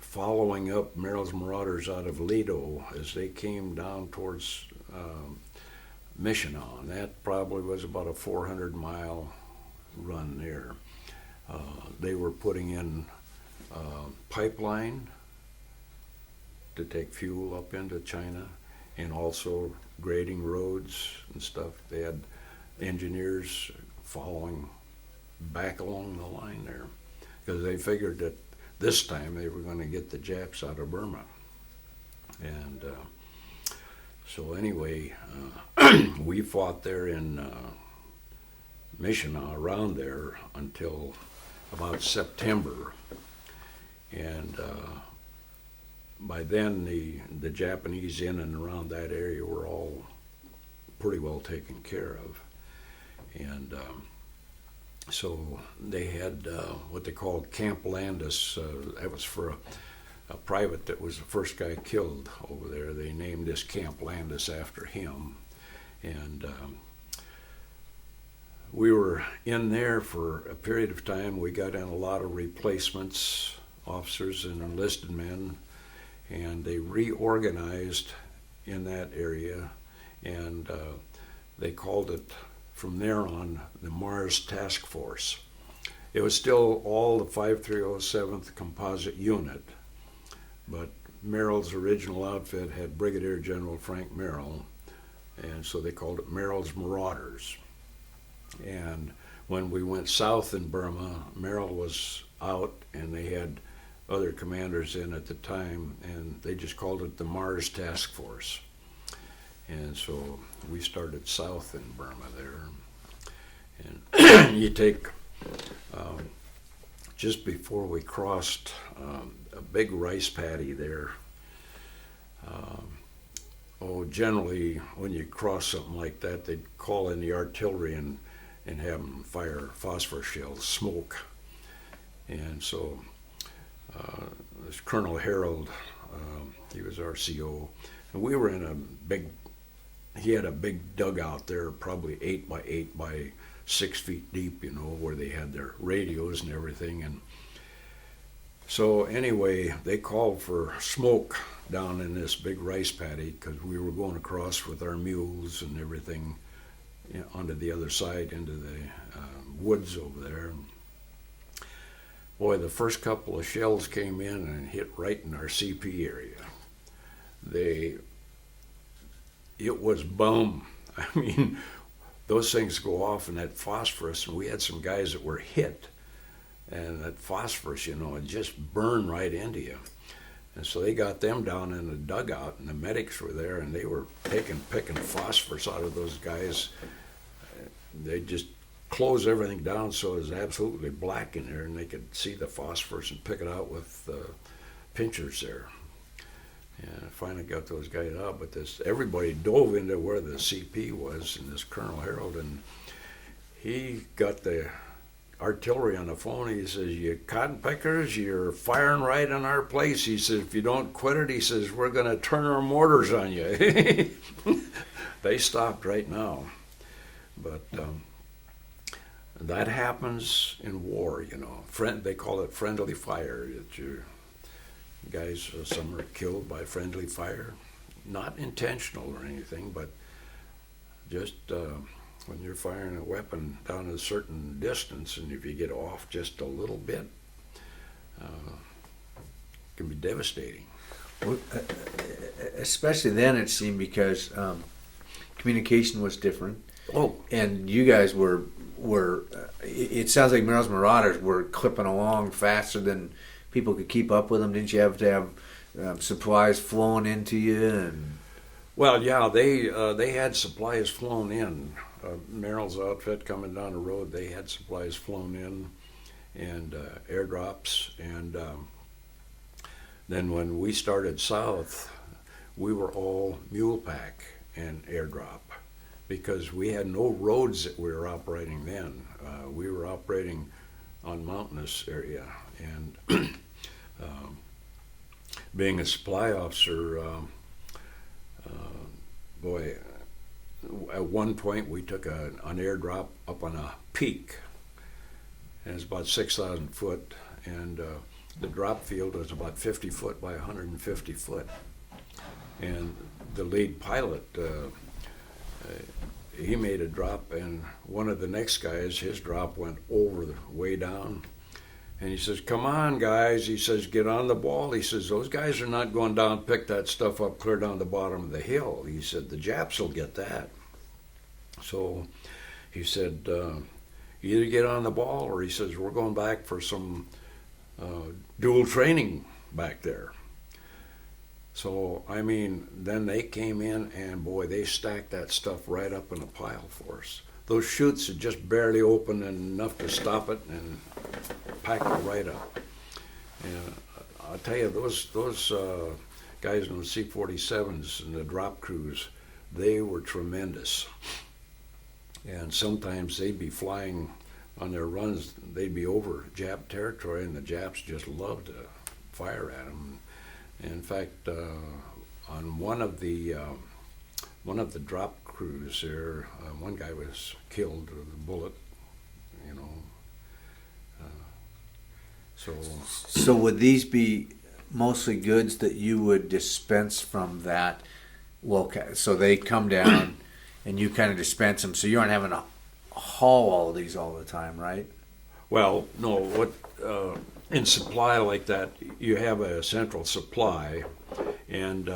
B: following up Meyers Marauders out of Lido as they came down towards Michigan, that probably was about a 400-mile run there. They were putting in pipeline to take fuel up into China, and also grading roads and stuff. They had engineers following back along the line there, because they figured that this time they were going to get the Japs out of Burma. And so anyway, we fought there in Michigan, around there, until about September. And by then the Japanese in and around that area were all pretty well taken care of. And so they had what they called Camp Landis. That was for a private that was the first guy killed over there. They named this Camp Landis after him. And we were in there for a period of time. We got in a lot of replacements, officers and enlisted men, and they reorganized in that area, and they called it from there on the Mars Task Force. It was still all the 5307th Composite Unit, but Merrill's original outfit had Brigadier General Frank Merrill, and so they called it Meyers Marauders. And when we went south in Burma, Merrill was out, and they had other commanders in at the time, and they just called it the Mars Task Force. And so we started south in Burma there. And you take, just before we crossed, a big rice paddy there. Generally, when you cross something like that, they'd call in the artillery and have them fire phosphor shells, smoke. And so this Colonel Harold, he was our CO, and we were in he had a big dugout there, probably 8 by 8 by 6 feet deep, where they had their radios and everything. And so anyway, they called for smoke down in this big rice paddy, because we were going across with our mules and everything onto the other side into the woods over there. Boy, the first couple of shells came in and hit right in our CP area. It was boom. I mean, those things go off, and that phosphorus, and we had some guys that were hit, and that phosphorus, it just burned right into you. And so they got them down in the dugout, and the medics were there, and they were picking phosphorus out of those guys. They just closed everything down so it was absolutely black in there, and they could see the phosphorus and pick it out with pinchers there. And I finally got those guys out, but everybody dove into where the CP was, and this Colonel Harold, and he got the artillery on the phone. He says, "You cotton pickers, you're firing right in our place." He says, "If you don't quit it," he says, "we're going to turn our mortars on you." They stopped right now. But that happens in war, They call it friendly fire. That your guys, some are killed by friendly fire, not intentional or anything, but just when you're firing a weapon down a certain distance, and if you get off just a little bit, it can be devastating.
A: Well, especially then, it seemed, because communication was different.
B: Oh,
A: and you guys were it sounds like Meyers Marauders were clipping along faster than people could keep up with them. Didn't you have to have supplies flowing into you? And
B: well, yeah, they had supplies flown in. Merrill's outfit coming down the road, they had supplies flown in, and airdrops, and Then when we started south, we were all mule pack and airdrop because we had no roads that we were operating then. We were operating on mountainous area, and being a supply officer, boy, at one point we took an airdrop up on a peak, and it's about 6,000 foot, and the drop field was about 50 foot by 150 foot. And the lead pilot, he made a drop, and one of the next guys, his drop went over the way down. And he says, "Come on, guys." He says, "Get on the ball." He says, "Those guys are not going down, pick that stuff up clear down the bottom of the hill." He said, "The Japs will get that." So he said, "Either get on the ball," or he says, "We're going back for some dual training back there." So, I mean, then they came in, and boy, they stacked that stuff right up in a pile for us. Those chutes had just barely opened enough to stop it and pack it right up. And I'll tell you, those guys in the C-47s and the drop crews, they were tremendous. And sometimes they'd be flying on their runs, they'd be over Jap territory, and the Japs just loved to fire at them. In fact, on one of the drop crews there, one guy was killed with a bullet, you know.
A: So would these be mostly goods that you would dispense from that? Well, so they come down, and you kind of dispense them. So you aren't having to haul all of these all the time, right?
B: Well, no. What in supply like that, you have a central supply, and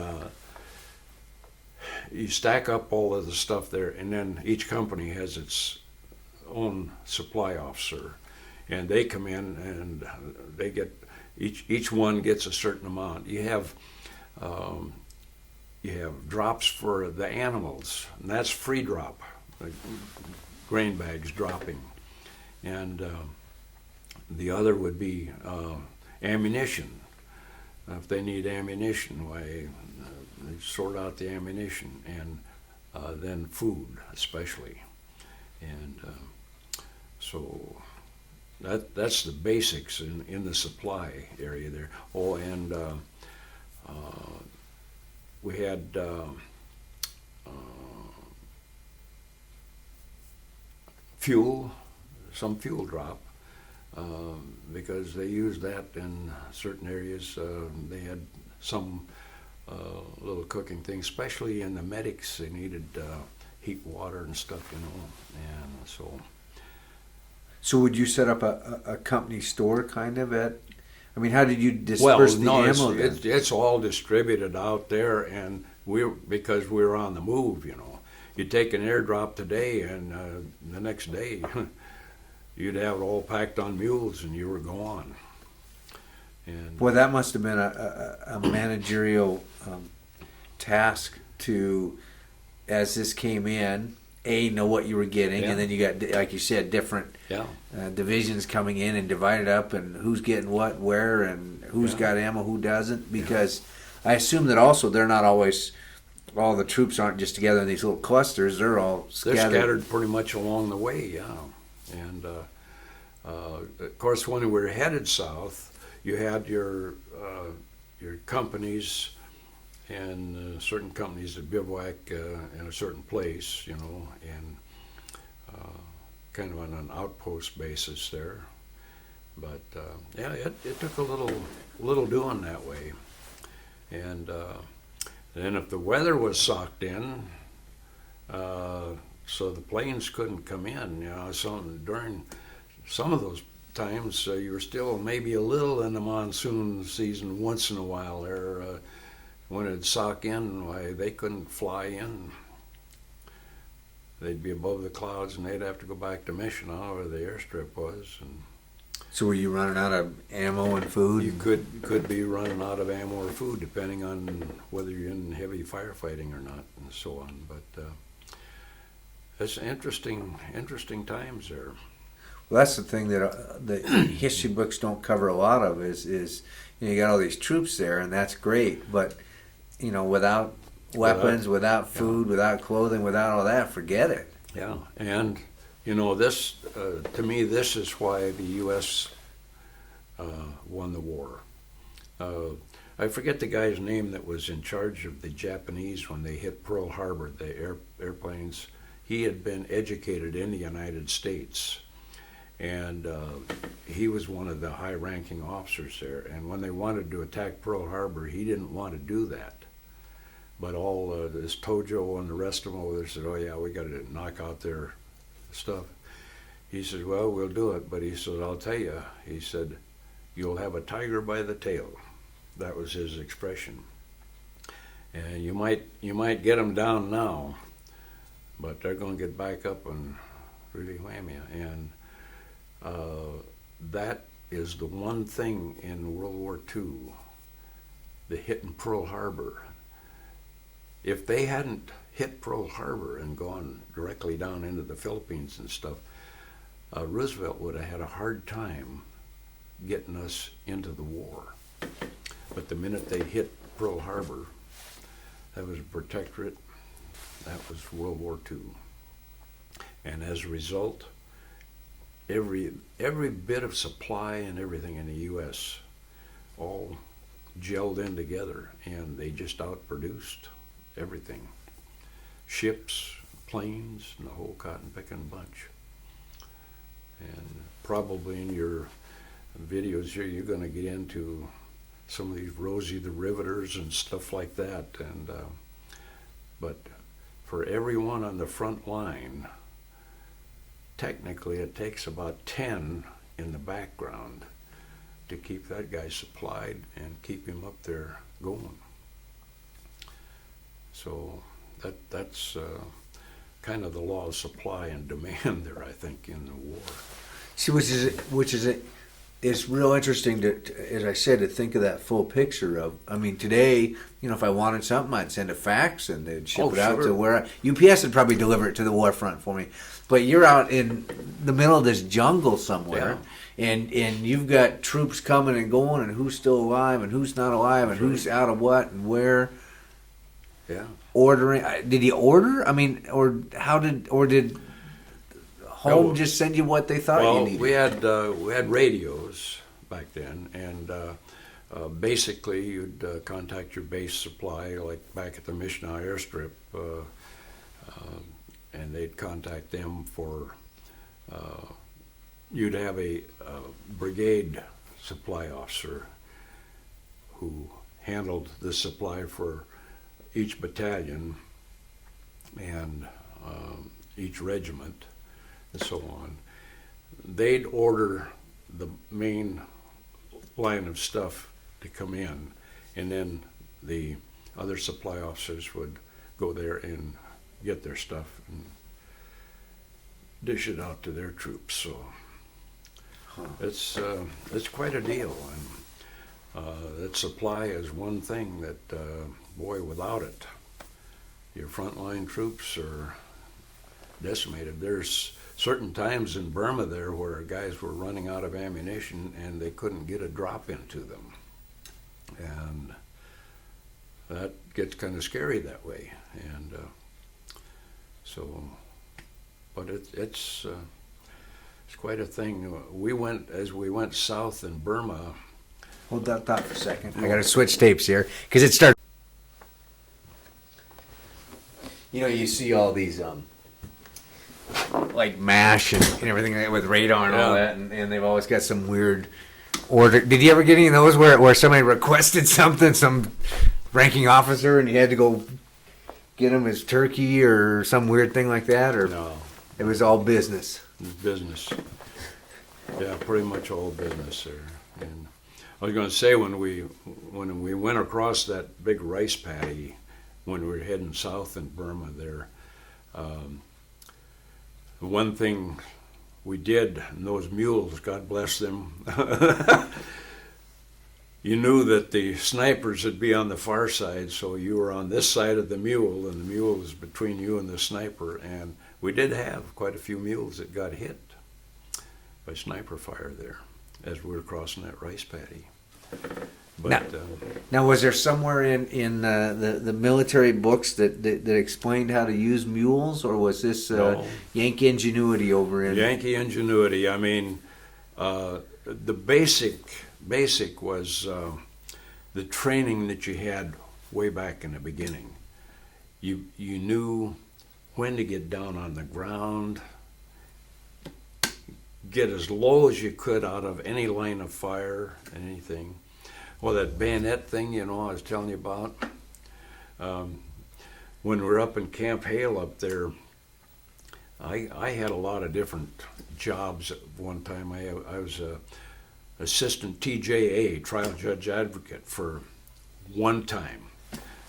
B: you stack up all of the stuff there, and then each company has its own supply officer, and they come in and they get each one gets a certain amount. You have drops for the animals, and that's free drop, like grain bags dropping, and the other would be ammunition. If they need ammunition, why they sort out the ammunition, and then food especially, and so that's the basics in the supply area there. Oh, and we had some fuel drop. Because they used that in certain areas. They had some little cooking things, especially in the medics. They needed heat water and stuff, you know, and so.
A: So would you set up a company store kind of at? I mean, how did you disperse the ammo?
B: It's all distributed out there, and because we were on the move, you know. You take an airdrop today, and the next day. You'd have it all packed on mules, and you were gone. And
A: boy, that must have been a managerial task to, as this came in, know what you were getting, and then you got, like you said, different divisions coming in and divided up, and who's getting what, where, and who's got ammo, who doesn't. Because I assume that also they're not always. All the troops aren't just together in these little clusters. They're all scattered.
B: They're scattered pretty much along the way, yeah. And of course, when we were headed south, you had your companies, and certain companies that bivouac in a certain place, you know, and kind of on an outpost basis there. But it took a little doing that way. And then if the weather was socked in, so the planes couldn't come in, you know. So during some of those times, you were still maybe a little in the monsoon season once in a while there. When it'd sock in, why, they couldn't fly in. They'd be above the clouds, and they'd have to go back to Michigan, where the airstrip was. And
A: so were you running out of ammo and food?
B: You could be running out of ammo or food, depending on whether you're in heavy firefighting or not, and so on. But it's interesting times there.
A: Well, that's the thing that the history books don't cover a lot of is You got all these troops there, and that's great. But without weapons, without food, without clothing, without all that, forget it.
B: Yeah, and this to me, this is why the U.S. Won the war. I forget the guy's name that was in charge of the Japanese when they hit Pearl Harbor, the airplanes. He had been educated in the United States, and he was one of the high-ranking officers there. And when they wanted to attack Pearl Harbor, he didn't want to do that. But all this Tojo and the rest of them over there said, "Oh yeah, we got to knock out their stuff." He said, "Well, we'll do it." But he said, "I'll tell you," he said, "you'll have a tiger by the tail." That was his expression. And you might get them down now, but they're going to get back up and really wham you. And that is the one thing in World War II, the hit in Pearl Harbor. If they hadn't hit Pearl Harbor and gone directly down into the Philippines and stuff, Roosevelt would have had a hard time getting us into the war. But the minute they hit Pearl Harbor, that was a protectorate, that was World War II. And as a result, every bit of supply and everything in the U.S. all gelled in together, and they just outproduced everything. Ships, planes, and the whole cotton-picking bunch. And probably in your videos here, you're going to get into some of these Rosie the Riveters and stuff like that. And but for everyone on the front line, technically it takes about 10 in the background to keep that guy supplied and keep him up there going. So that's kind of the law of supply and demand there, I think, in the war.
A: See, it's real interesting to, as I said, to think of that full picture of. I mean, today, if I wanted something, I'd send a fax and they'd ship it out to where UPS would probably deliver it to the war front for me. But you're out in the middle of this jungle somewhere, and you've got troops coming and going, and who's still alive and who's not alive, and who's out of what and where.
B: Yeah.
A: Ordering? Did he order? I mean, or did Home just send you what they thought you needed?
B: We had radios back then, and basically you'd contact your base supply, like back at the Missionau airstrip, and they'd contact them for. You'd have a brigade supply officer who handled the supply for each battalion and each regiment and so on. They'd order the main line of stuff to come in, and then the other supply officers would go there and get their stuff and dish it out to their troops. So it's quite a deal, and that supply is one thing that boy, without it, your frontline troops are decimated. There's certain times in Burma there where guys were running out of ammunition and they couldn't get a drop into them. And that gets kind of scary that way. And but it's quite a thing. We went south in Burma.
A: Hold that thought for a second. I got to switch tapes here because it starts. You see all these like MASH and everything like that with radar and all that, and they've always got some weird order. Did you ever get any of those where somebody requested something, some ranking officer, and you had to go get him his turkey or some weird thing like that? Or
B: no,
A: it was all business.
B: Business. Yeah, pretty much all business there. And I was going to say when we went across that big rice paddy when we were heading south in Burma there. One thing we did, and those mules, God bless them, you knew that the snipers would be on the far side, so you were on this side of the mule, and the mule was between you and the sniper, and we did have quite a few mules that got hit by sniper fire there as we were crossing that rice paddy. But
A: Now, was there somewhere in the military books that explained how to use mules, or was this
B: No.
A: Yankee ingenuity over in?
B: Yankee ingenuity. I mean, the basic was the training that you had way back in the beginning. You knew when to get down on the ground, get as low as you could out of any line of fire, anything. Well, that bayonet thing, I was telling you about. When we were up in Camp Hale up there, I had a lot of different jobs at one time. I was a assistant TJA, trial judge advocate, for one time.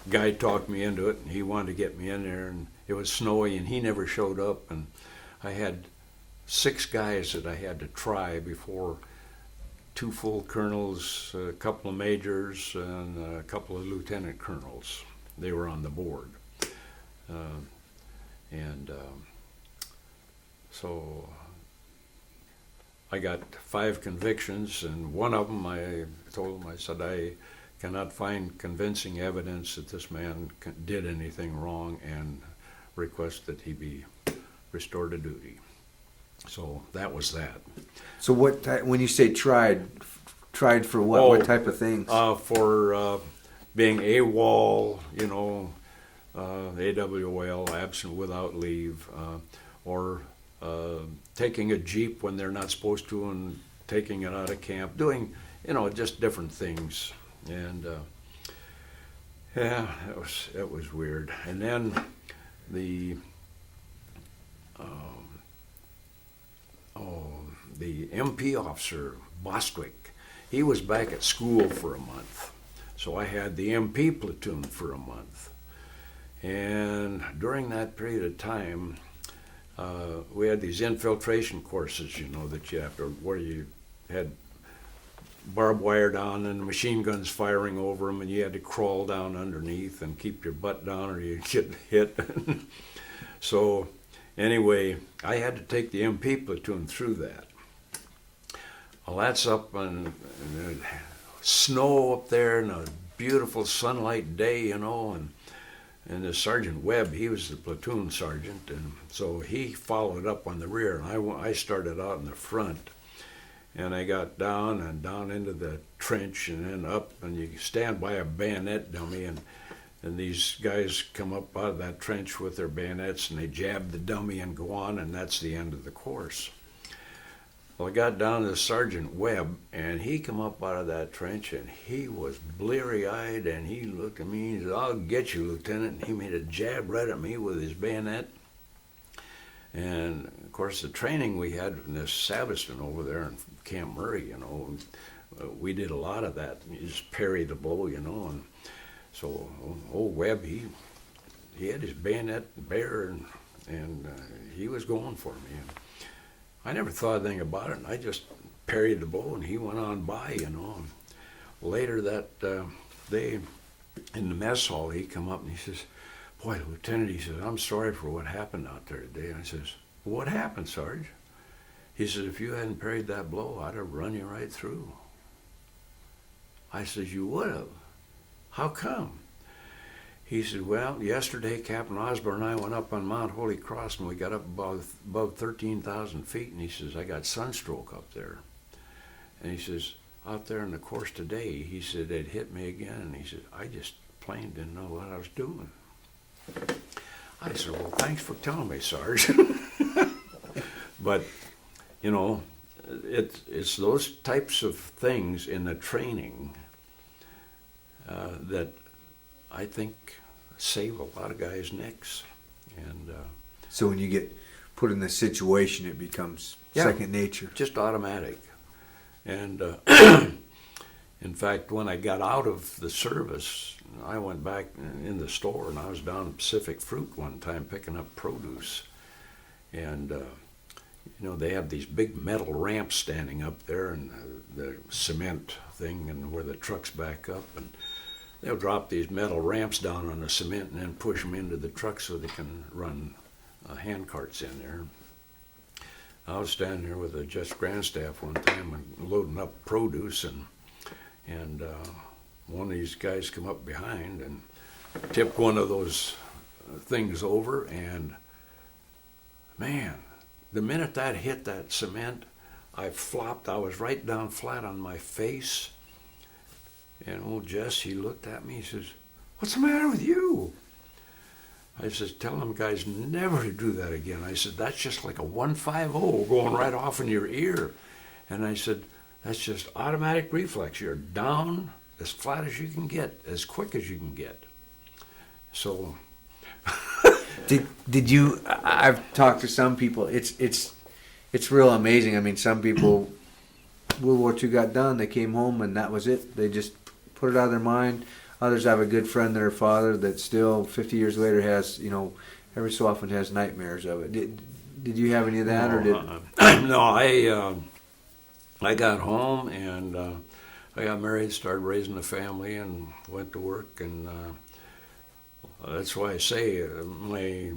B: Guy talked me into it, and he wanted to get me in there, and it was snowy, and he never showed up, and I had 6 guys that I had to try before 2 full colonels, a couple of majors, and a couple of lieutenant colonels. They were on the board. So I got 5 convictions, and one of them I told him, I said, I cannot find convincing evidence that this man did anything wrong, and request that he be restored to duty. So that was that.
A: So when you say tried for what?
B: Oh,
A: What type of things?
B: For being AWOL, AWOL, absent without leave, or taking a Jeep when they're not supposed to and taking it out of camp, doing, just different things. And yeah, it was weird. And then the MP officer, Bostwick, he was back at school for a month. So I had the MP platoon for a month. And during that period of time, we had these infiltration courses, that you have to, where you had barbed wire down and machine guns firing over them, and you had to crawl down underneath and keep your butt down or you'd get hit. So anyway, I had to take the MP platoon through that. Well, that's up on snow up there and a beautiful sunlight day, and the Sergeant Webb, he was the platoon sergeant, and so he followed up on the rear, and I started out in the front, and I got down into the trench and then up, and you stand by a bayonet dummy, and these guys come up out of that trench with their bayonets, and they jab the dummy and go on, and that's the end of the course. Well, I got down to Sergeant Webb, and he come up out of that trench, and he was bleary-eyed, and he looked at me and he said, "I'll get you, Lieutenant." And he made a jab right at me with his bayonet. And, of course, the training we had in this Sabiston over there in Camp Murray, we did a lot of that. You just parry the blow, and so old Webb, he had his bayonet bare, and he was going for me. And I never thought anything about it, and I just parried the blow, and he went on by, And later that day in the mess hall, he come up and he says, "Boy, Lieutenant," he says, "I'm sorry for what happened out there today." And I says, "What happened, Sarge?" He says, "If you hadn't parried that blow, I'd have run you right through." I says, "You would have? How come?" He said, "Well, yesterday Captain Osborne and I went up on Mount Holy Cross, and we got up above 13,000 feet, and he says, I got sunstroke up there." And he says, "Out there in the course today," he said, "it hit me again." And he said, "I just plain didn't know what I was doing." I said, "Well, thanks for telling me, Sarge." But, it's those types of things in the training that I think save a lot of guys' necks. And
A: So when you get put in this situation, it becomes second nature.
B: Just automatic. And in fact, when I got out of the service, I went back in the store, and I was down at Pacific Fruit one time picking up produce. And they have these big metal ramps standing up there, and the cement thing, and where the trucks back up, and they'll drop these metal ramps down on the cement and then push them into the truck so they can run hand carts in there. I was standing there with a Just Grandstaff one time and loading up produce, and one of these guys come up behind and tipped one of those things over, and man, the minute that hit that cement, I flopped. I was right down flat on my face. And old Jess, he looked at me, he says, "What's the matter with you?" I says, "Tell them guys never to do that again." I said, "That's just like a 150 going right off in your ear." And I said, "That's just automatic reflex. You're down as flat as you can get, as quick as you can get." So
A: Did you? I've talked to some people. It's real amazing. I mean, some people, World War II got done. They came home and that was it. They just put it out of their mind. Others have a good friend, their father, that still 50 years later has, every so often has nightmares of it. Did you have any of that, or did?
B: No, I got home and I got married, started raising a family, and went to work, and that's why I say my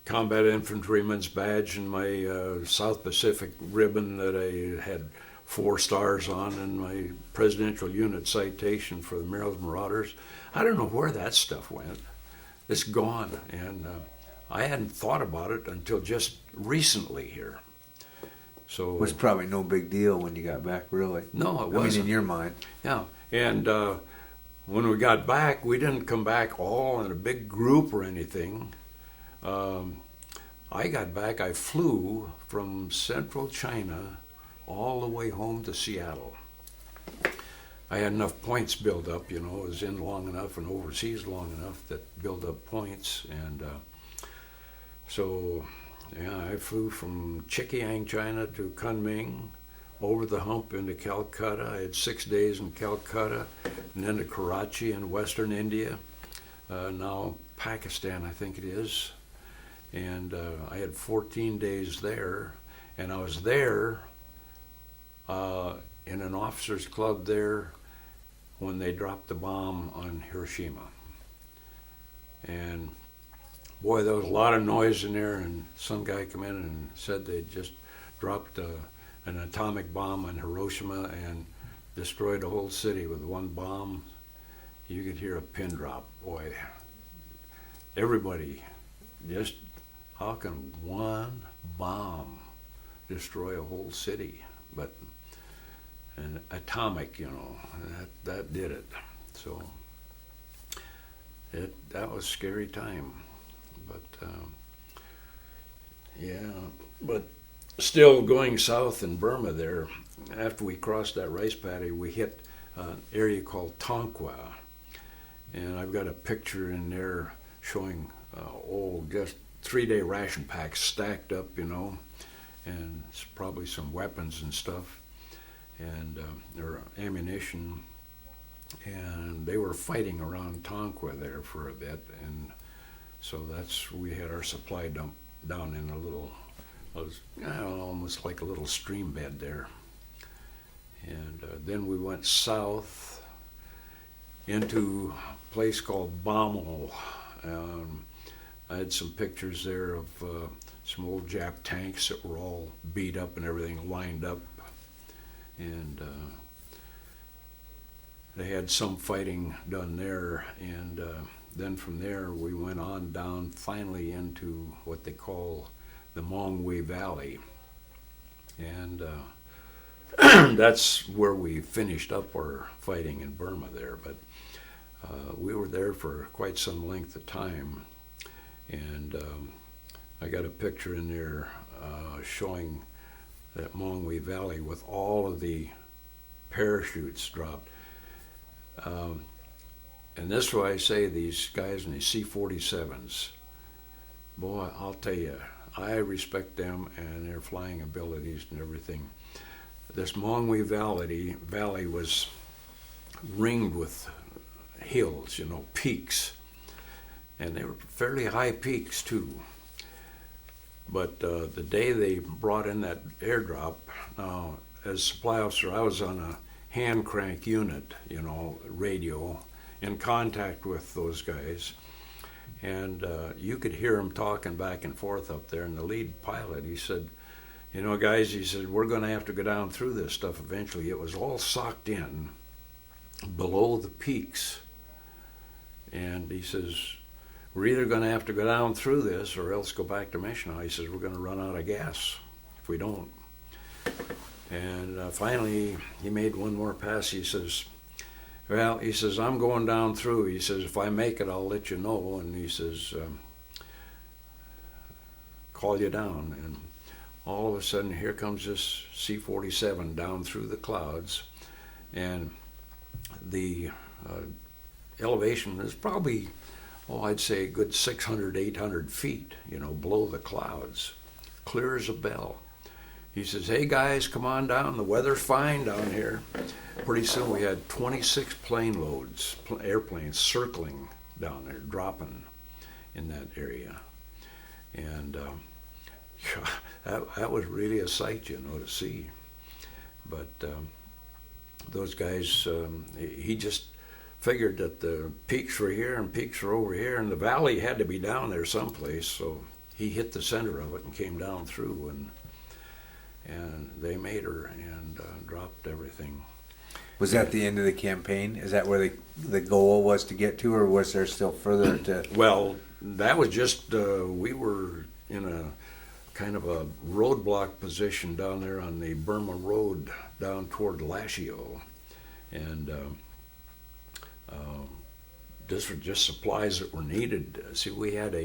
B: combat infantryman's badge and my South Pacific ribbon that I had 4 stars on, and my presidential unit citation for the Meyers Marauders. I don't know where that stuff went. It's gone, and I hadn't thought about it until just recently here. So
A: It was probably no big deal when you got back, really.
B: No, it wasn't.
A: I mean, in your mind.
B: Yeah, and when we got back, we didn't come back all in a big group or anything. I got back, I flew from central China all the way home to Seattle. I had enough points built up, I was in long enough and overseas long enough that built up points. And so, yeah, I flew from Chikiang, China to Kunming, over the hump into Calcutta. I had 6 days in Calcutta, and then to Karachi in Western India, now Pakistan, I think it is. And I had 14 days there, and I was there in an officers' club there when they dropped the bomb on Hiroshima. And boy, there was a lot of noise in there, and some guy come in and said they just dropped an atomic bomb on Hiroshima and destroyed the whole city with one bomb. You could hear a pin drop. Boy, everybody just, how can one bomb destroy a whole city? But an atomic, that did it. So that was a scary time. But yeah, but still going south in Burma there, after we crossed that rice paddy, we hit an area called Tonquah. And I've got a picture in there showing, just 3-day ration packs stacked up, and probably some weapons and stuff, and or ammunition. And they were fighting around Tonquah there for a bit, and so we had our supply dump down in a little, almost like a little stream bed there. And then we went south into a place called Bammel. I had some pictures there of some old Jap tanks that were all beat up and everything lined up. And they had some fighting done there. And then from there we went on down finally into what they call the Mongwe Valley. And that's where we finished up our fighting in Burma there. But we were there for quite some length of time. And I got a picture in there showing that Mongwe Valley with all of the parachutes dropped. And this is why I say these guys in these C-47s, boy, I'll tell you, I respect them and their flying abilities and everything. This Mongwe Valley was ringed with hills, peaks. And they were fairly high peaks too. But the day they brought in that airdrop, as supply officer, I was on a hand crank unit, radio, in contact with those guys. And you could hear them talking back and forth up there. And the lead pilot, he said, guys, he said, we're going to have to go down through this stuff eventually. It was all socked in. below the peaks. And he says, we're either going to have to go down through this or else go back to Missional. He says, we're going to run out of gas if we don't. And finally, he made one more pass. He says, well, he says, I'm going down through. He says, if I make it, I'll let you know. And he says, call you down. And all of a sudden, here comes this C-47 down through the clouds. And the elevation is probably, I'd say a good 600, 800 feet, below the clouds, clear as a bell. He says, hey guys, come on down, the weather's fine down here. Pretty soon we had 26 plane loads, airplanes circling down there, dropping in that area. And that was really a sight, to see. But those guys, he just figured that the peaks were here and peaks were over here, and the valley had to be down there someplace, so he hit the center of it and came down through, and they made her and dropped everything.
A: Was that the end of the campaign? Is that where the goal was to get to, or was there still further to?
B: Well, that was just, we were in a kind of a roadblock position down there on the Burma Road down toward Lashio, and this were just supplies that were needed. See, we had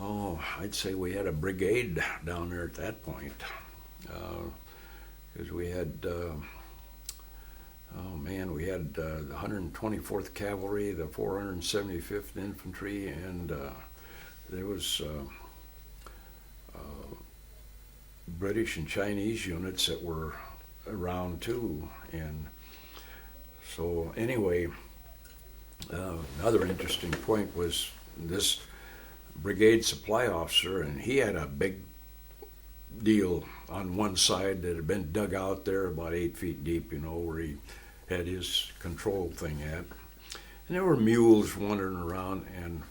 B: I'd say we had a brigade down there at that point, because we had, we had the 124th Cavalry, the 475th Infantry, and there was British and Chinese units that were around too. And so anyway, another interesting point was this brigade supply officer, and he had a big deal on one side that had been dug out there about 8 feet deep, where he had his control thing at. And there were mules wandering around, and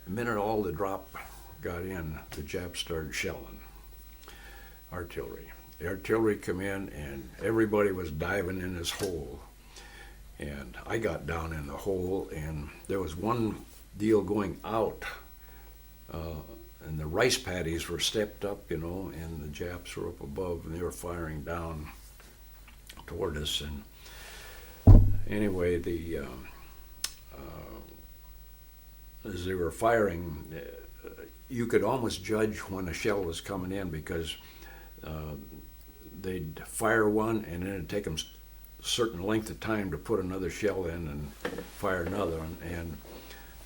B: the minute all the drop got in, the Japs started shelling artillery. The artillery come in, and everybody was diving in this hole. And I got down in the hole, and there was one deal going out, and the rice paddies were stepped up, and the Japs were up above, and they were firing down toward us. And anyway, as they were firing, you could almost judge when a shell was coming in, because they'd fire one, and then it'd take them a certain length of time to put another shell in and fire another one, and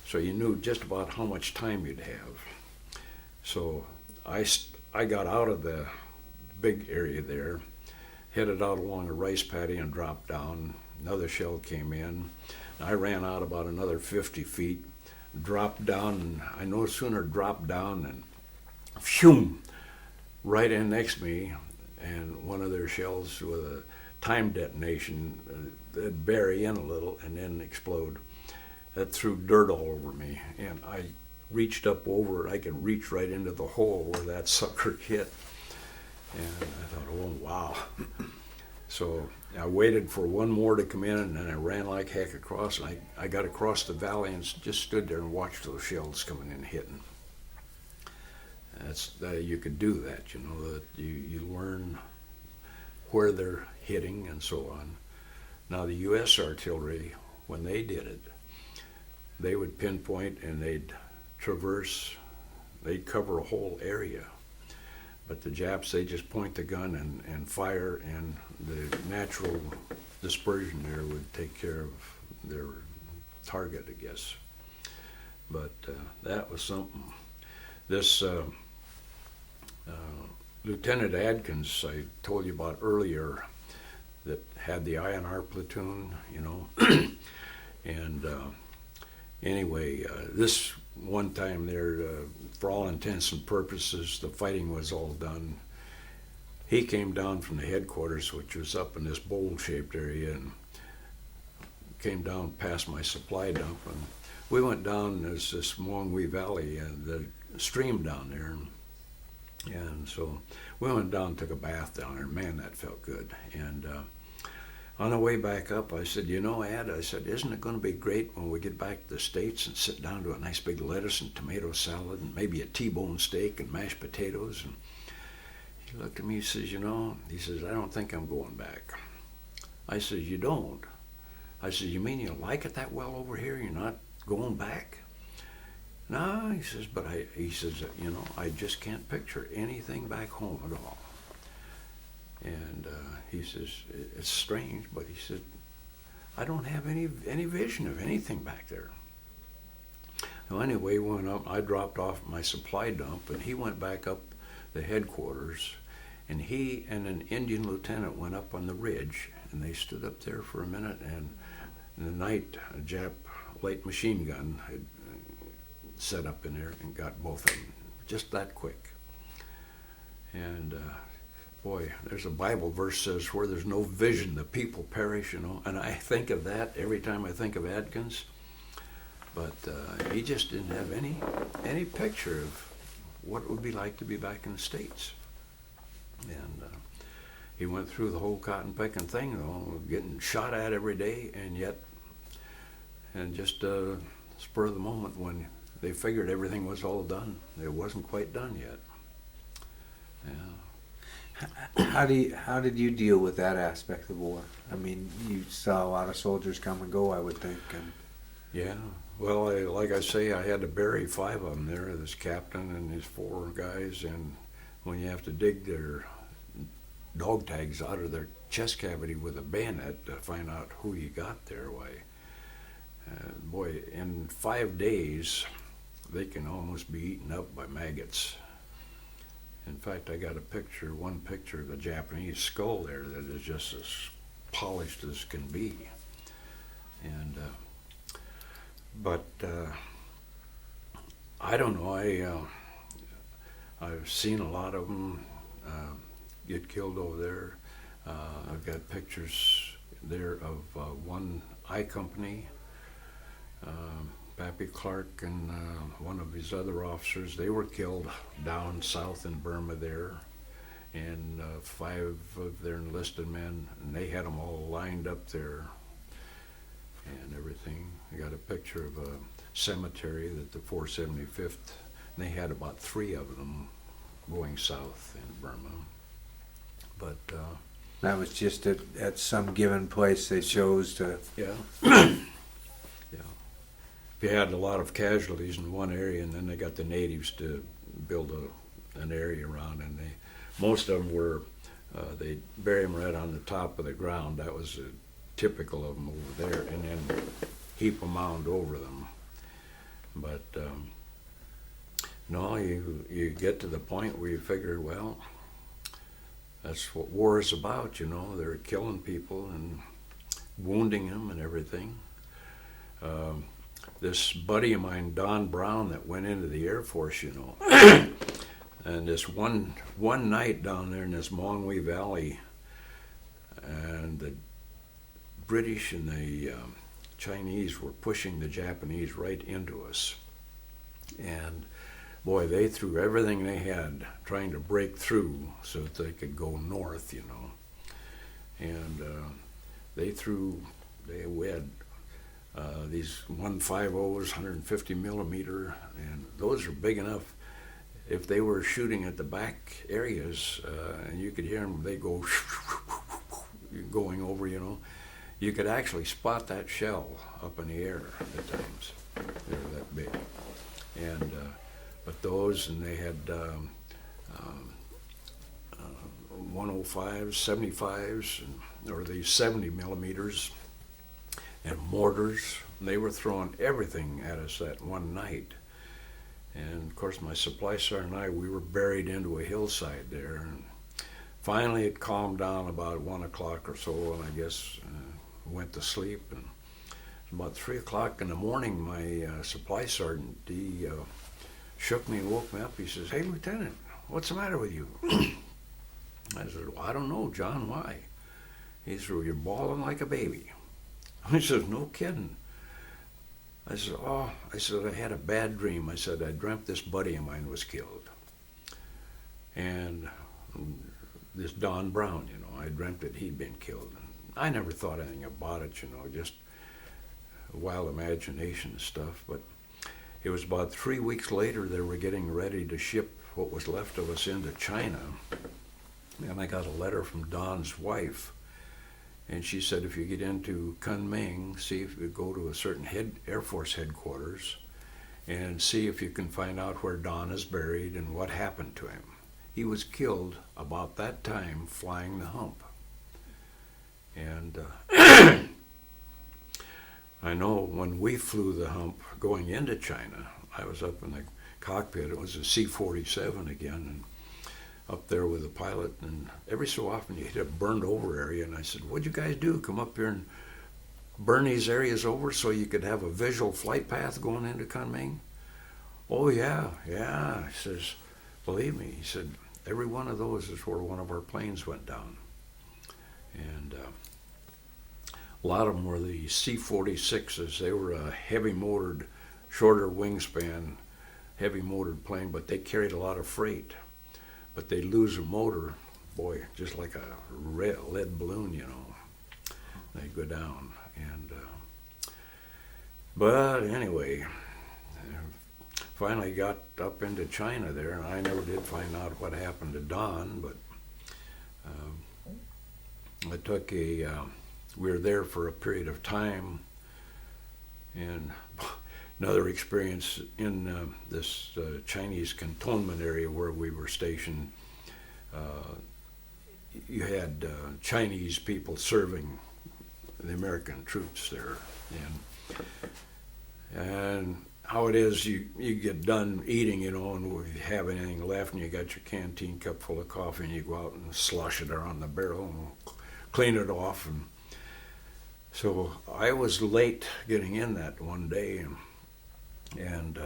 B: so you knew just about how much time you'd have. So I got out of the big area there, headed out along a rice paddy and dropped down. Another shell came in. I ran out about another 50 feet, dropped down, and I no sooner dropped down and phew, right in next to me, and one of their shells with a time detonation, they'd bury in a little and then explode. That threw dirt all over me, and I reached up over it. I could reach right into the hole where that sucker hit, and I thought, oh wow. So I waited for one more to come in, and then I ran like heck across, and I got across the valley and just stood there and watched those shells coming in and hitting. You could do that, that you learn where they're hitting and so on. Now the U.S. artillery, when they did it, they would pinpoint and they'd traverse, they'd cover a whole area. But the Japs, they just point the gun and fire, and the natural dispersion there would take care of their target, I guess. But that was something. This Lieutenant Adkins, I told you about earlier, that had the INR platoon, and anyway, this one time there, for all intents and purposes, the fighting was all done. He came down from the headquarters, which was up in this bowl-shaped area, and came down past my supply dump, and we went down. There's this Moangui Valley, the stream down there, and so we went down and took a bath down there. Man, that felt good. And On the way back up, I said, you know, Ed, I said, isn't it going to be great when we get back to the States and sit down to a nice big lettuce and tomato salad and maybe a T-bone steak and mashed potatoes? And he looked at me, he says, you know, he says, I don't think I'm going back. I said, you don't? I said, you mean you like it that well over here? You're not going back? No, he says, but he says, you know, I just can't picture anything back home at all. And he says, it's strange, but he said, I don't have any vision of anything back there. Well, anyway, we went up, I dropped off at my supply dump, and he went back up the headquarters, and he and an Indian lieutenant went up on the ridge, and they stood up there for a minute, and in the night, a Jap light machine gun had set up in there and got both of them, just that quick. And boy, there's a Bible verse says, where there's no vision, the people perish, you know. And I think of that every time I think of Adkins. But he just didn't have any picture of what it would be like to be back in the States. And he went through the whole cotton picking thing, though, getting shot at every day, and yet, and just spur of the moment when they figured everything was all done, it wasn't quite done yet. Yeah.
A: How did you deal with that aspect of war? I mean, you saw a lot of soldiers come and go, I would think. And
B: yeah. Well, like I say, I had to bury 5 of them there, this captain and his 4 guys, and when you have to dig their dog tags out of their chest cavity with a bayonet to find out who you got there, why, boy, in 5 days, they can almost be eaten up by maggots. In fact, I got one picture of a Japanese skull there that is just as polished as can be. And but I don't know. I've seen a lot of them get killed over there. I've got pictures there of one I company. Pappy Clark and one of his other officers, they were killed down south in Burma there, and 5 of their enlisted men, and they had them all lined up there and everything. I got a picture of a cemetery that the 475th, and they had about 3 of them going south in Burma. But
A: that was just at some given place they chose to.
B: Yeah. Yeah. They had a lot of casualties in one area, and then they got the natives to build an area around, and most of them were, they bury them right on the top of the ground. That was typical of them over there, and then heap a mound over them. But no, you get to the point where you figure, well, that's what war is about, you know. They're killing people and wounding them and everything. This buddy of mine, Don Brown, that went into the Air Force, you know, and this one night down there in this Mongwe Valley, and the British and the Chinese were pushing the Japanese right into us. And boy, they threw everything they had trying to break through so that they could go north, you know. And we had these 150s, 150 millimeter, and those are big enough. If they were shooting at the back areas, and you could hear them, they go going over, you know, you could actually spot that shell up in the air at times. They were that big. And but those, and they had 105s, 75s, or these 70 millimeters, and mortars. They were throwing everything at us that one night. And of course, my supply sergeant and I, we were buried into a hillside there. And finally, it calmed down about 1 o'clock or so, and I guess went to sleep. And about 3 o'clock in the morning, my supply sergeant, he shook me and woke me up. He says, "Hey, Lieutenant, what's the matter with you?" I said, "Well, I don't know, John, why?" He said, "Well, you're bawling like a baby." I said, "No kidding." I said, "Oh," I said, "I had a bad dream." I said, "I dreamt this buddy of mine was killed." And this Don Brown, you know, I dreamt that he'd been killed. I never thought anything about it, just wild imagination and stuff. But it was about 3 weeks later they were getting ready to ship what was left of us into China. And I got a letter from Don's wife. And she said, if you get into Kunming, see if you go to a certain Air Force headquarters and see if you can find out where Don is buried and what happened to him. He was killed about that time flying the hump. And I know when we flew the hump going into China, I was up in the cockpit. It was a C-47 again, and up there with the pilot, and every so often you hit a burned over area, and I said, what'd you guys do? Come up here and burn these areas over so you could have a visual flight path going into Kunming? Oh yeah. He says, believe me, he said, every one of those is where one of our planes went down. And a lot of them were the C-46s. They were a heavy motored, shorter wingspan, heavy motored plane, but they carried a lot of freight. But they'd lose a motor, boy, just like a lead balloon, They'd go down. And but anyway, finally got up into China there, and I never did find out what happened to Don, but I took we were there for a period of time, and another experience in this Chinese cantonment area where we were stationed. You had Chinese people serving the American troops there, and how it is, you get done eating, and if you have anything left, and you got your canteen cup full of coffee, and you go out and slosh it around the barrel and clean it off. And so I was late getting in that one day, and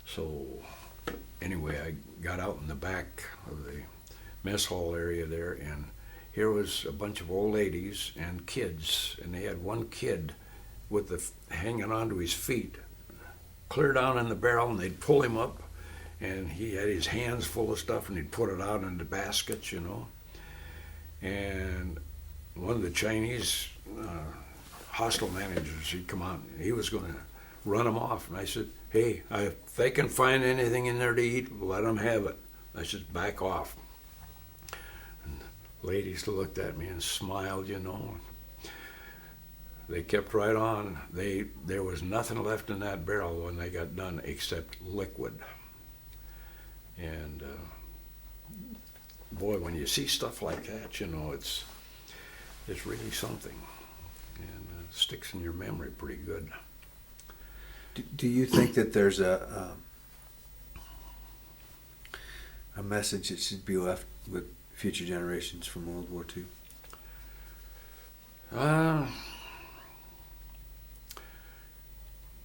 B: so anyway, I got out in the back of the mess hall area there, and here was a bunch of old ladies and kids, and they had one kid with hanging onto his feet, clear down in the barrel, and they'd pull him up, and he had his hands full of stuff, and he'd put it out into baskets, And one of the Chinese hostel managers, he'd come out, and he was going to run them off. And I said, hey, if they can find anything in there to eat, let them have it. I said, back off. And the ladies looked at me and smiled, They kept right on. There was nothing left in that barrel when they got done except liquid. And boy, when you see stuff like that, it's really something, and it sticks in your memory pretty good.
A: Do you think that there's a message that should be left with future generations from World War II?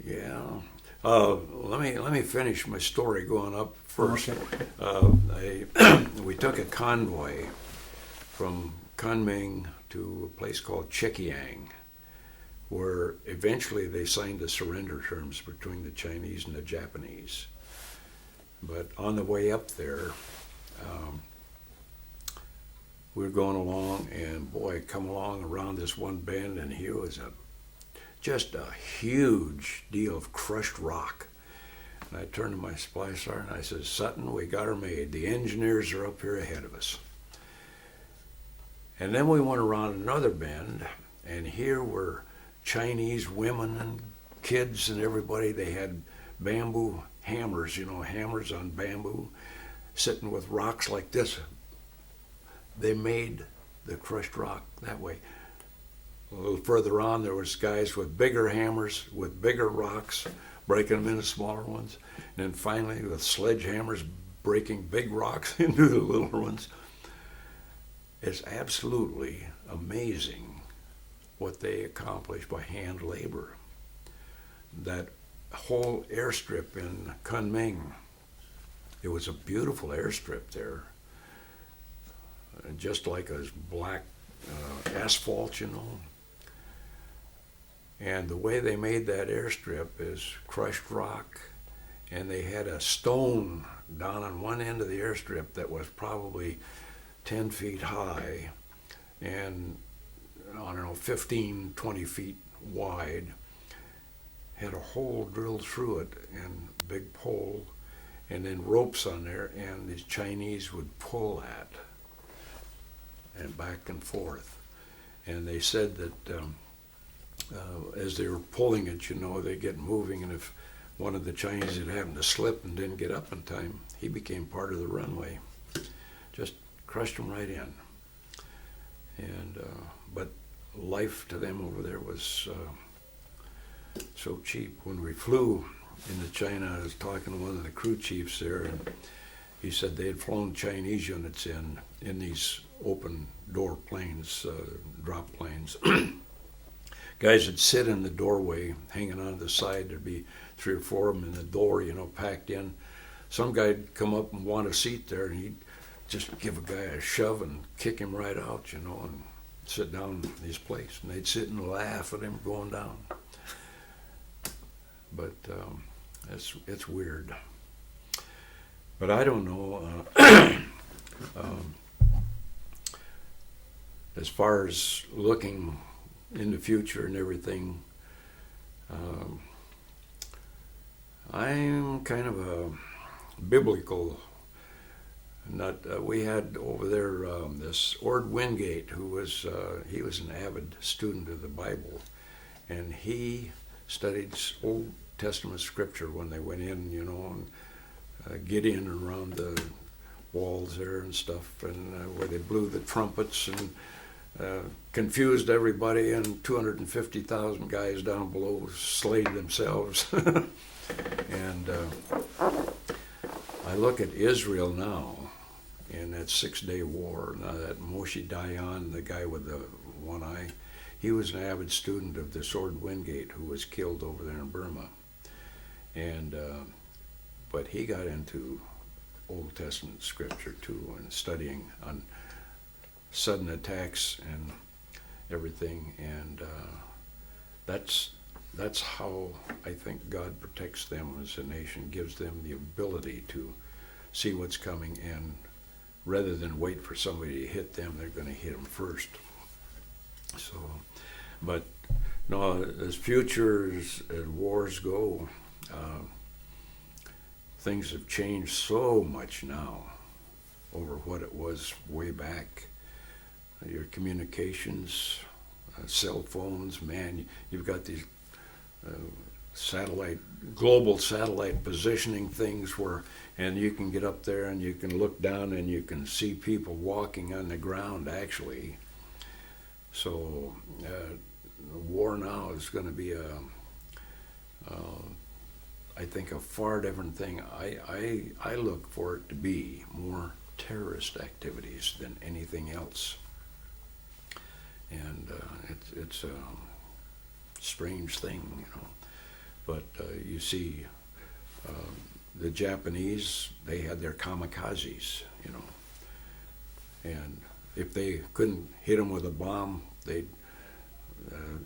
B: Yeah. Let me finish my story going up first.
A: Okay.
B: We took a convoy from Kunming to a place called Chekiang, where eventually they signed the surrender terms between the Chinese and the Japanese. But on the way up there, we were going along, and boy, come along around this one bend, and here was just a huge deal of crushed rock. And I turned to my supply sergeant and I said, Sutton, we got her made. The engineers are up here ahead of us. And then we went around another bend, and here were Chinese women and kids and everybody. They had bamboo hammers, hammers on bamboo, sitting with rocks like this. They made the crushed rock that way. A little further on, there was guys with bigger hammers, with bigger rocks, breaking them into smaller ones. And then finally, with sledgehammers, breaking big rocks into the littler ones. It's absolutely amazing what they accomplished by hand labor. That whole airstrip in Kunming, it was a beautiful airstrip there. Just like a black asphalt, And the way they made that airstrip is crushed rock, and they had a stone down on one end of the airstrip that was probably 10 feet high, and 15, 20 feet wide, had a hole drilled through it and a big pole, and then ropes on there, and the Chinese would pull that and back and forth. And they said that as they were pulling it, they get moving, and if one of the Chinese had happened to slip and didn't get up in time, he became part of the runway. Just crushed them right in. And but life to them over there was so cheap. When we flew into China, I was talking to one of the crew chiefs there, and he said they had flown Chinese units in these open door planes, drop planes. Guys would sit in the doorway, hanging on the side. There'd be 3 or 4 of them in the door, packed in. Some guy'd come up and want a seat there, and he'd just give a guy a shove and kick him right out, and sit down in his place. And they'd sit and laugh at him going down. But it's weird. But I don't know. As far as looking in the future and everything, I'm kind of a biblical nut. We had over there this Ord Wingate, who was he was an avid student of the Bible, and he studied Old Testament scripture when they went in, and get in around the walls there and stuff, and where they blew the trumpets and confused everybody, and 250,000 guys down below slayed themselves. And I look at Israel now in that 6-day war. Now that Moshe Dayan, the guy with the one eye, he was an avid student of this Ord Wingate, who was killed over there in Burma. And but he got into Old Testament scripture too, and studying on sudden attacks and everything, and that's how I think God protects them as a nation, gives them the ability to see what's coming, and rather than wait for somebody to hit them, they're going to hit them first. So, but no, as futures as wars go, things have changed so much now over what it was way back. Your communications, cell phones, man, you've got these global satellite positioning things and you can get up there and you can look down and you can see people walking on the ground actually. So the war now is going to be I think a far different thing. I look for it to be more terrorist activities than anything else. And it's a strange thing, But you see, the Japanese, they had their kamikazes, And if they couldn't hit them with a bomb, they'd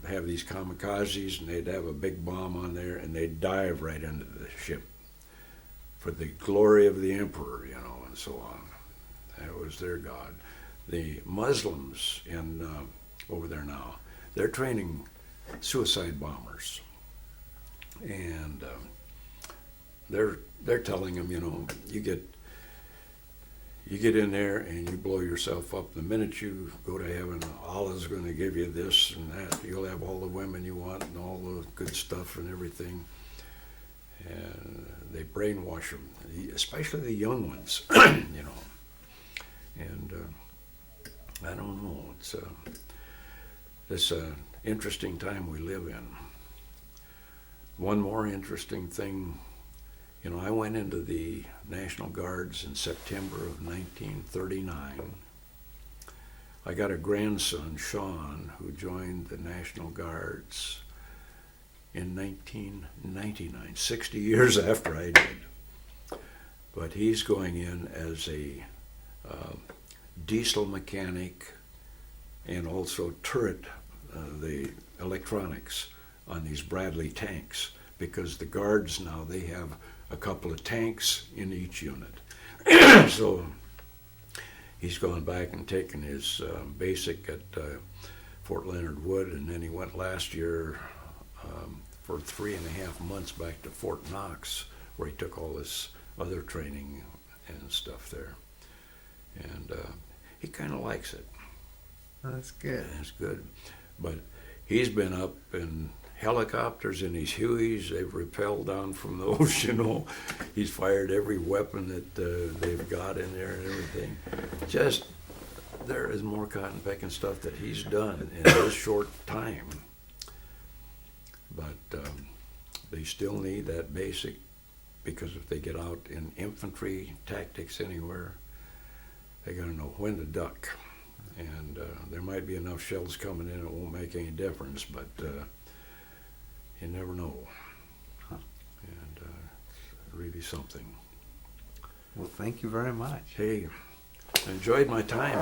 B: have these kamikazes, and they'd have a big bomb on there, and they'd dive right into the ship for the glory of the emperor, and so on. That was their god. The Muslims over there now, they're training suicide bombers, and they're telling them, you get in there and you blow yourself up. The minute you go to heaven, Allah's going to give you this and that. You'll have all the women you want and all the good stuff and everything. And they brainwash them, especially the young ones, And I don't know. It's an interesting time we live in. One more interesting thing, I went into the National Guards in September of 1939. I got a grandson, Sean, who joined the National Guards in 1999, 60 years after I did. But he's going in as a diesel mechanic and also turret, the electronics on these Bradley tanks, because the Guards now, they have a couple of tanks in each unit. So he's gone back and taken his basic at Fort Leonard Wood, and then he went last year for 3.5 months back to Fort Knox, where he took all this other training and stuff there. And he kind of likes it.
A: That's good.
B: It's good. But he's been up in helicopters in these Hueys. They've rappelled down from the ocean. He's fired every weapon that they've got in there and everything. Just, there is more cotton picking stuff that he's done in this short time. But they still need that basic, because if they get out in infantry tactics anywhere, they got to know when to duck. And there might be enough shells coming in, it won't make any difference, but you never know.
A: Huh.
B: And it's really something.
A: Well, thank you very much.
B: Hey, I enjoyed my time.